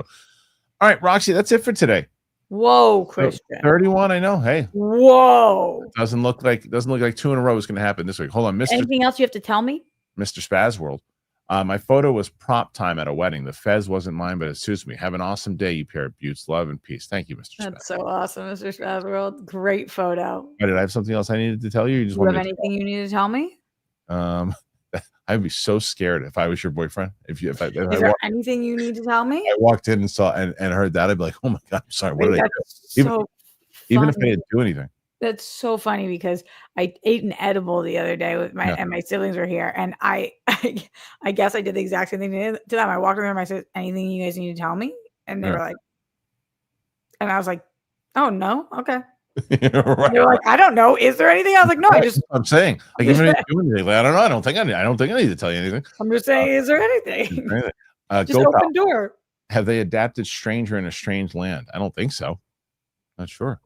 all right, Roxy, that's it for today. Whoa, Kristian. 31. I know. Hey. Whoa. It doesn't look like 2 in a row is going to happen this week. Hold on, Mr. Anything else you have to tell me? Mr. Spaz World. My photo was prop time at a wedding. The fez wasn't mine, but it suits me. Have an awesome day, you pair of buttes. Love and peace. Thank you, Mr. Spaz. That's so awesome, Mr. Spaz World. Great photo. Did I have something else I needed to tell you? Do you have anything you need to tell me? I'd be so scared if I was your boyfriend. Is there anything you need to tell me? I walked in and saw and heard that, I'd be like, oh my God, I'm sorry. What did I do? Even if I didn't do anything. That's so funny because I ate an edible the other day with and my siblings were here, and I guess I did the exact same thing to them. I walked in there and I said, anything you guys need to tell me? And they were like, and I was like, oh no, okay. Right. They're like, I don't know. Is there anything? I was like, no, I'm saying. Like, even if you do anything, I don't know. I don't think I need to tell you anything. I'm just saying, is there anything? Just open door. Have they adapted Stranger in a Strange Land? I don't think so. Not sure.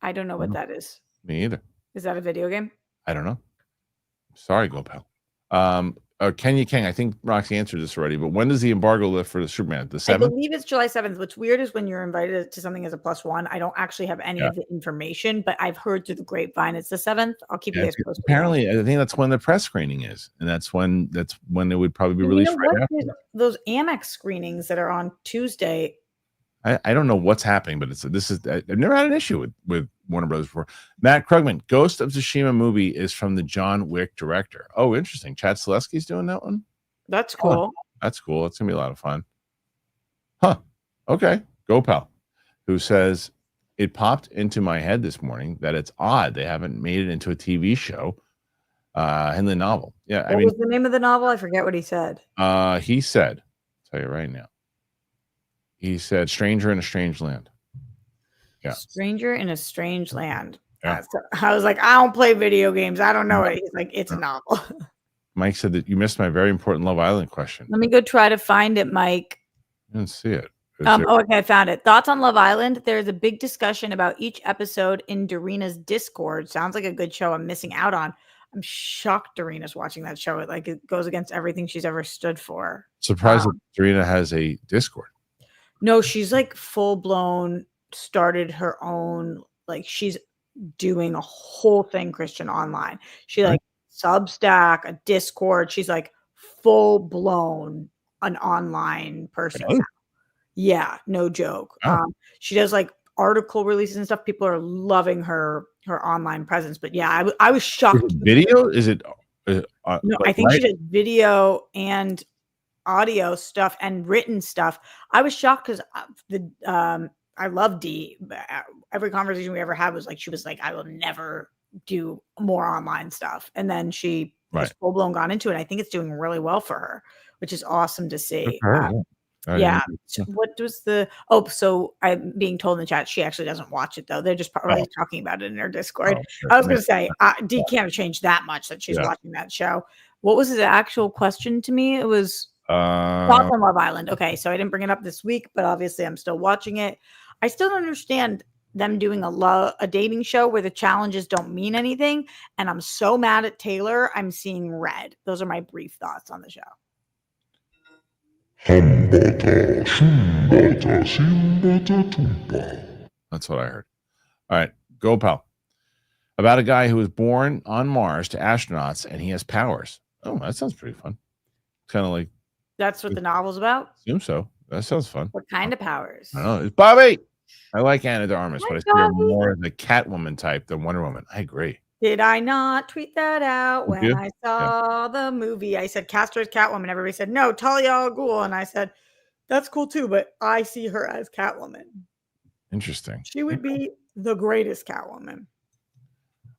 I don't know what that is. Me either. Is that a video game? I don't know. Sorry, Gopal. Kenya King, I think Roxy answered this already, but when does the embargo lift for the Superman? The 7th? I believe it's July 7th. What's weird is when you're invited to something as a +1, I don't actually have any of the information, but I've heard through the grapevine it's the 7th. I'll keep you guys posted. Apparently, I think that's when the press screening is, and that's when it would probably be released right after. Those Amex screenings that are on Tuesday. I don't know what's happening, but I've never had an issue with Warner Brothers before. Matt Krugman, Ghost of Tsushima movie is from the John Wick director. Oh, interesting. Chad Selesky's doing that one. That's cool. Oh, that's cool. It's gonna be a lot of fun. Huh. Okay. Gopal, who says it popped into my head this morning that it's odd they haven't made it into a TV show. In the novel. Yeah. What was the name of the novel? I forget what he said. He said, I'll tell you right now. He said, Stranger in a Strange Land. Yeah. Stranger in a Strange Land. Yeah. So I was like, I don't play video games. I don't know it. He's like, it's a novel. Mike said that you missed my very important Love Island question. Let me go try to find it, Mike. I didn't see it. Okay, I found it. Thoughts on Love Island? There's a big discussion about each episode in Darina's Discord. Sounds like a good show I'm missing out on. I'm shocked Darina's watching that show. It goes against everything she's ever stood for. Surprised that Darina has a Discord. No, she's like full blown started her own, like she's doing a whole thing, Kristian, online. She like Substack, a Discord. She's like full blown an online person. Really? Yeah, no joke. Oh. She does like article releases and stuff. People are loving her online presence. But yeah, I was shocked. Video? Is it? No, I think she does video and audio stuff and written stuff. I was shocked because I love Dee. Every conversation we ever had was like, she was like, I will never do more online stuff. And then she has full blown gone into it. I think it's doing really well for her, which is awesome to see. Yeah. What was so I'm being told in the chat she actually doesn't watch it though. They're just probably talking about it in her Discord. I was going to say Dee can't have changed that much that she's watching that show. What was his actual question to me? It was thoughts on Love Island. Okay, so I didn't bring it up this week, but obviously I'm still watching it. I still don't understand them doing a dating show where the challenges don't mean anything, and I'm so mad at Taylor. I'm seeing red. Those are my brief thoughts on the show. That's what I heard. All right, go pal. About a guy who was born on Mars to astronauts and he has powers. Oh, that sounds pretty fun. Kind of like that's what the novel's about. Assume so. That sounds fun. What kind of powers? I don't know. It's Bobby. I like Anna de Armas, but I see her more the Catwoman type than Wonder Woman. I agree. Did I not tweet that out when I saw the movie? I said Castor's Catwoman. Everybody said no, Talia al Ghul, and I said that's cool too, but I see her as Catwoman. Interesting. She would be the greatest Catwoman.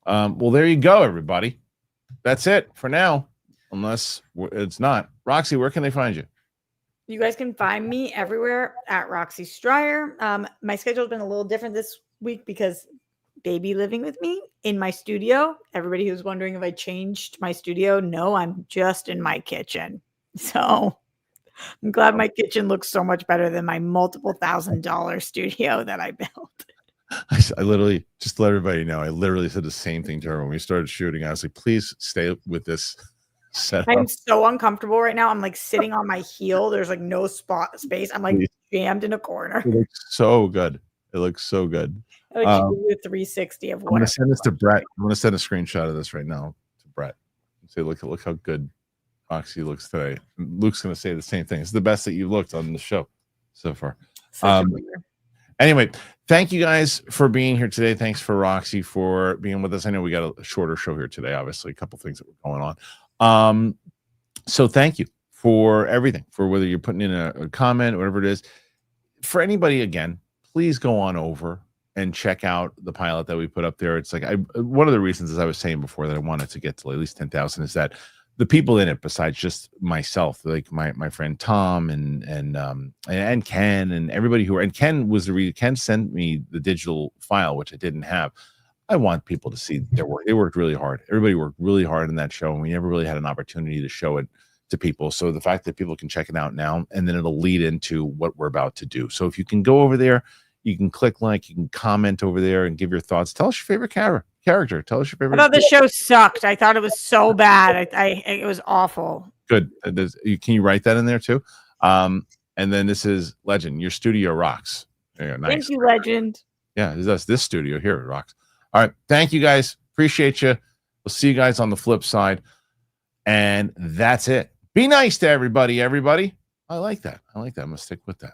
Well, there you go, everybody. That's it for now, unless it's not. Roxy, where can they find you? You guys can find me everywhere at Roxy Stryer. My schedule's been a little different this week because baby living with me in my studio. Everybody who's wondering if I changed my studio, no, I'm just in my kitchen. So I'm glad my kitchen looks so much better than my multiple $1,000 studio that I built. I literally, just to let everybody know, I literally said the same thing to her when we started shooting. I was like, please stay with this setup. I'm so uncomfortable right now. I'm like sitting on my heel. There's like no space. I'm like jammed in a corner. It looks so good. It looks so good. Like a 360 of what I'm going to send this to Brett. I'm going to send a screenshot of this right now to Brett. Say, look how good Roxy looks today. Luke's going to say the same thing. It's the best that you looked on the show so far. Anyway, thank you guys for being here today. Thanks for Roxy for being with us. I know we got a shorter show here today, obviously, a couple things that were going on. So thank you for everything, for whether you're putting in a comment, whatever it is. For anybody, again, please go on over and check out the pilot that we put up there. It's like one of the reasons, as I was saying before, that I wanted to get to at least 10,000 is that the people in it, besides just myself, like my friend Tom and Ken and everybody and Ken was the reason. Ken sent me the digital file, which I didn't have. I want people to see their work. They worked really hard. Everybody worked really hard in that show, and we never really had an opportunity to show it to people. So the fact that people can check it out now, and then it'll lead into what we're about to do. So if you can go over there, you can click like, you can comment over there and give your thoughts. Tell us your favorite character. Tell us your favorite. I thought the show sucked. I thought it was so bad. It was awful. Good. Can you write that in there too? And then this is Legend. Your studio rocks. Nice. Thank you, Legend. Yeah, this studio here rocks. All right. Thank you guys. Appreciate you. We'll see you guys on the flip side. And that's it. Be nice to everybody. I like that. I'm going to stick with that.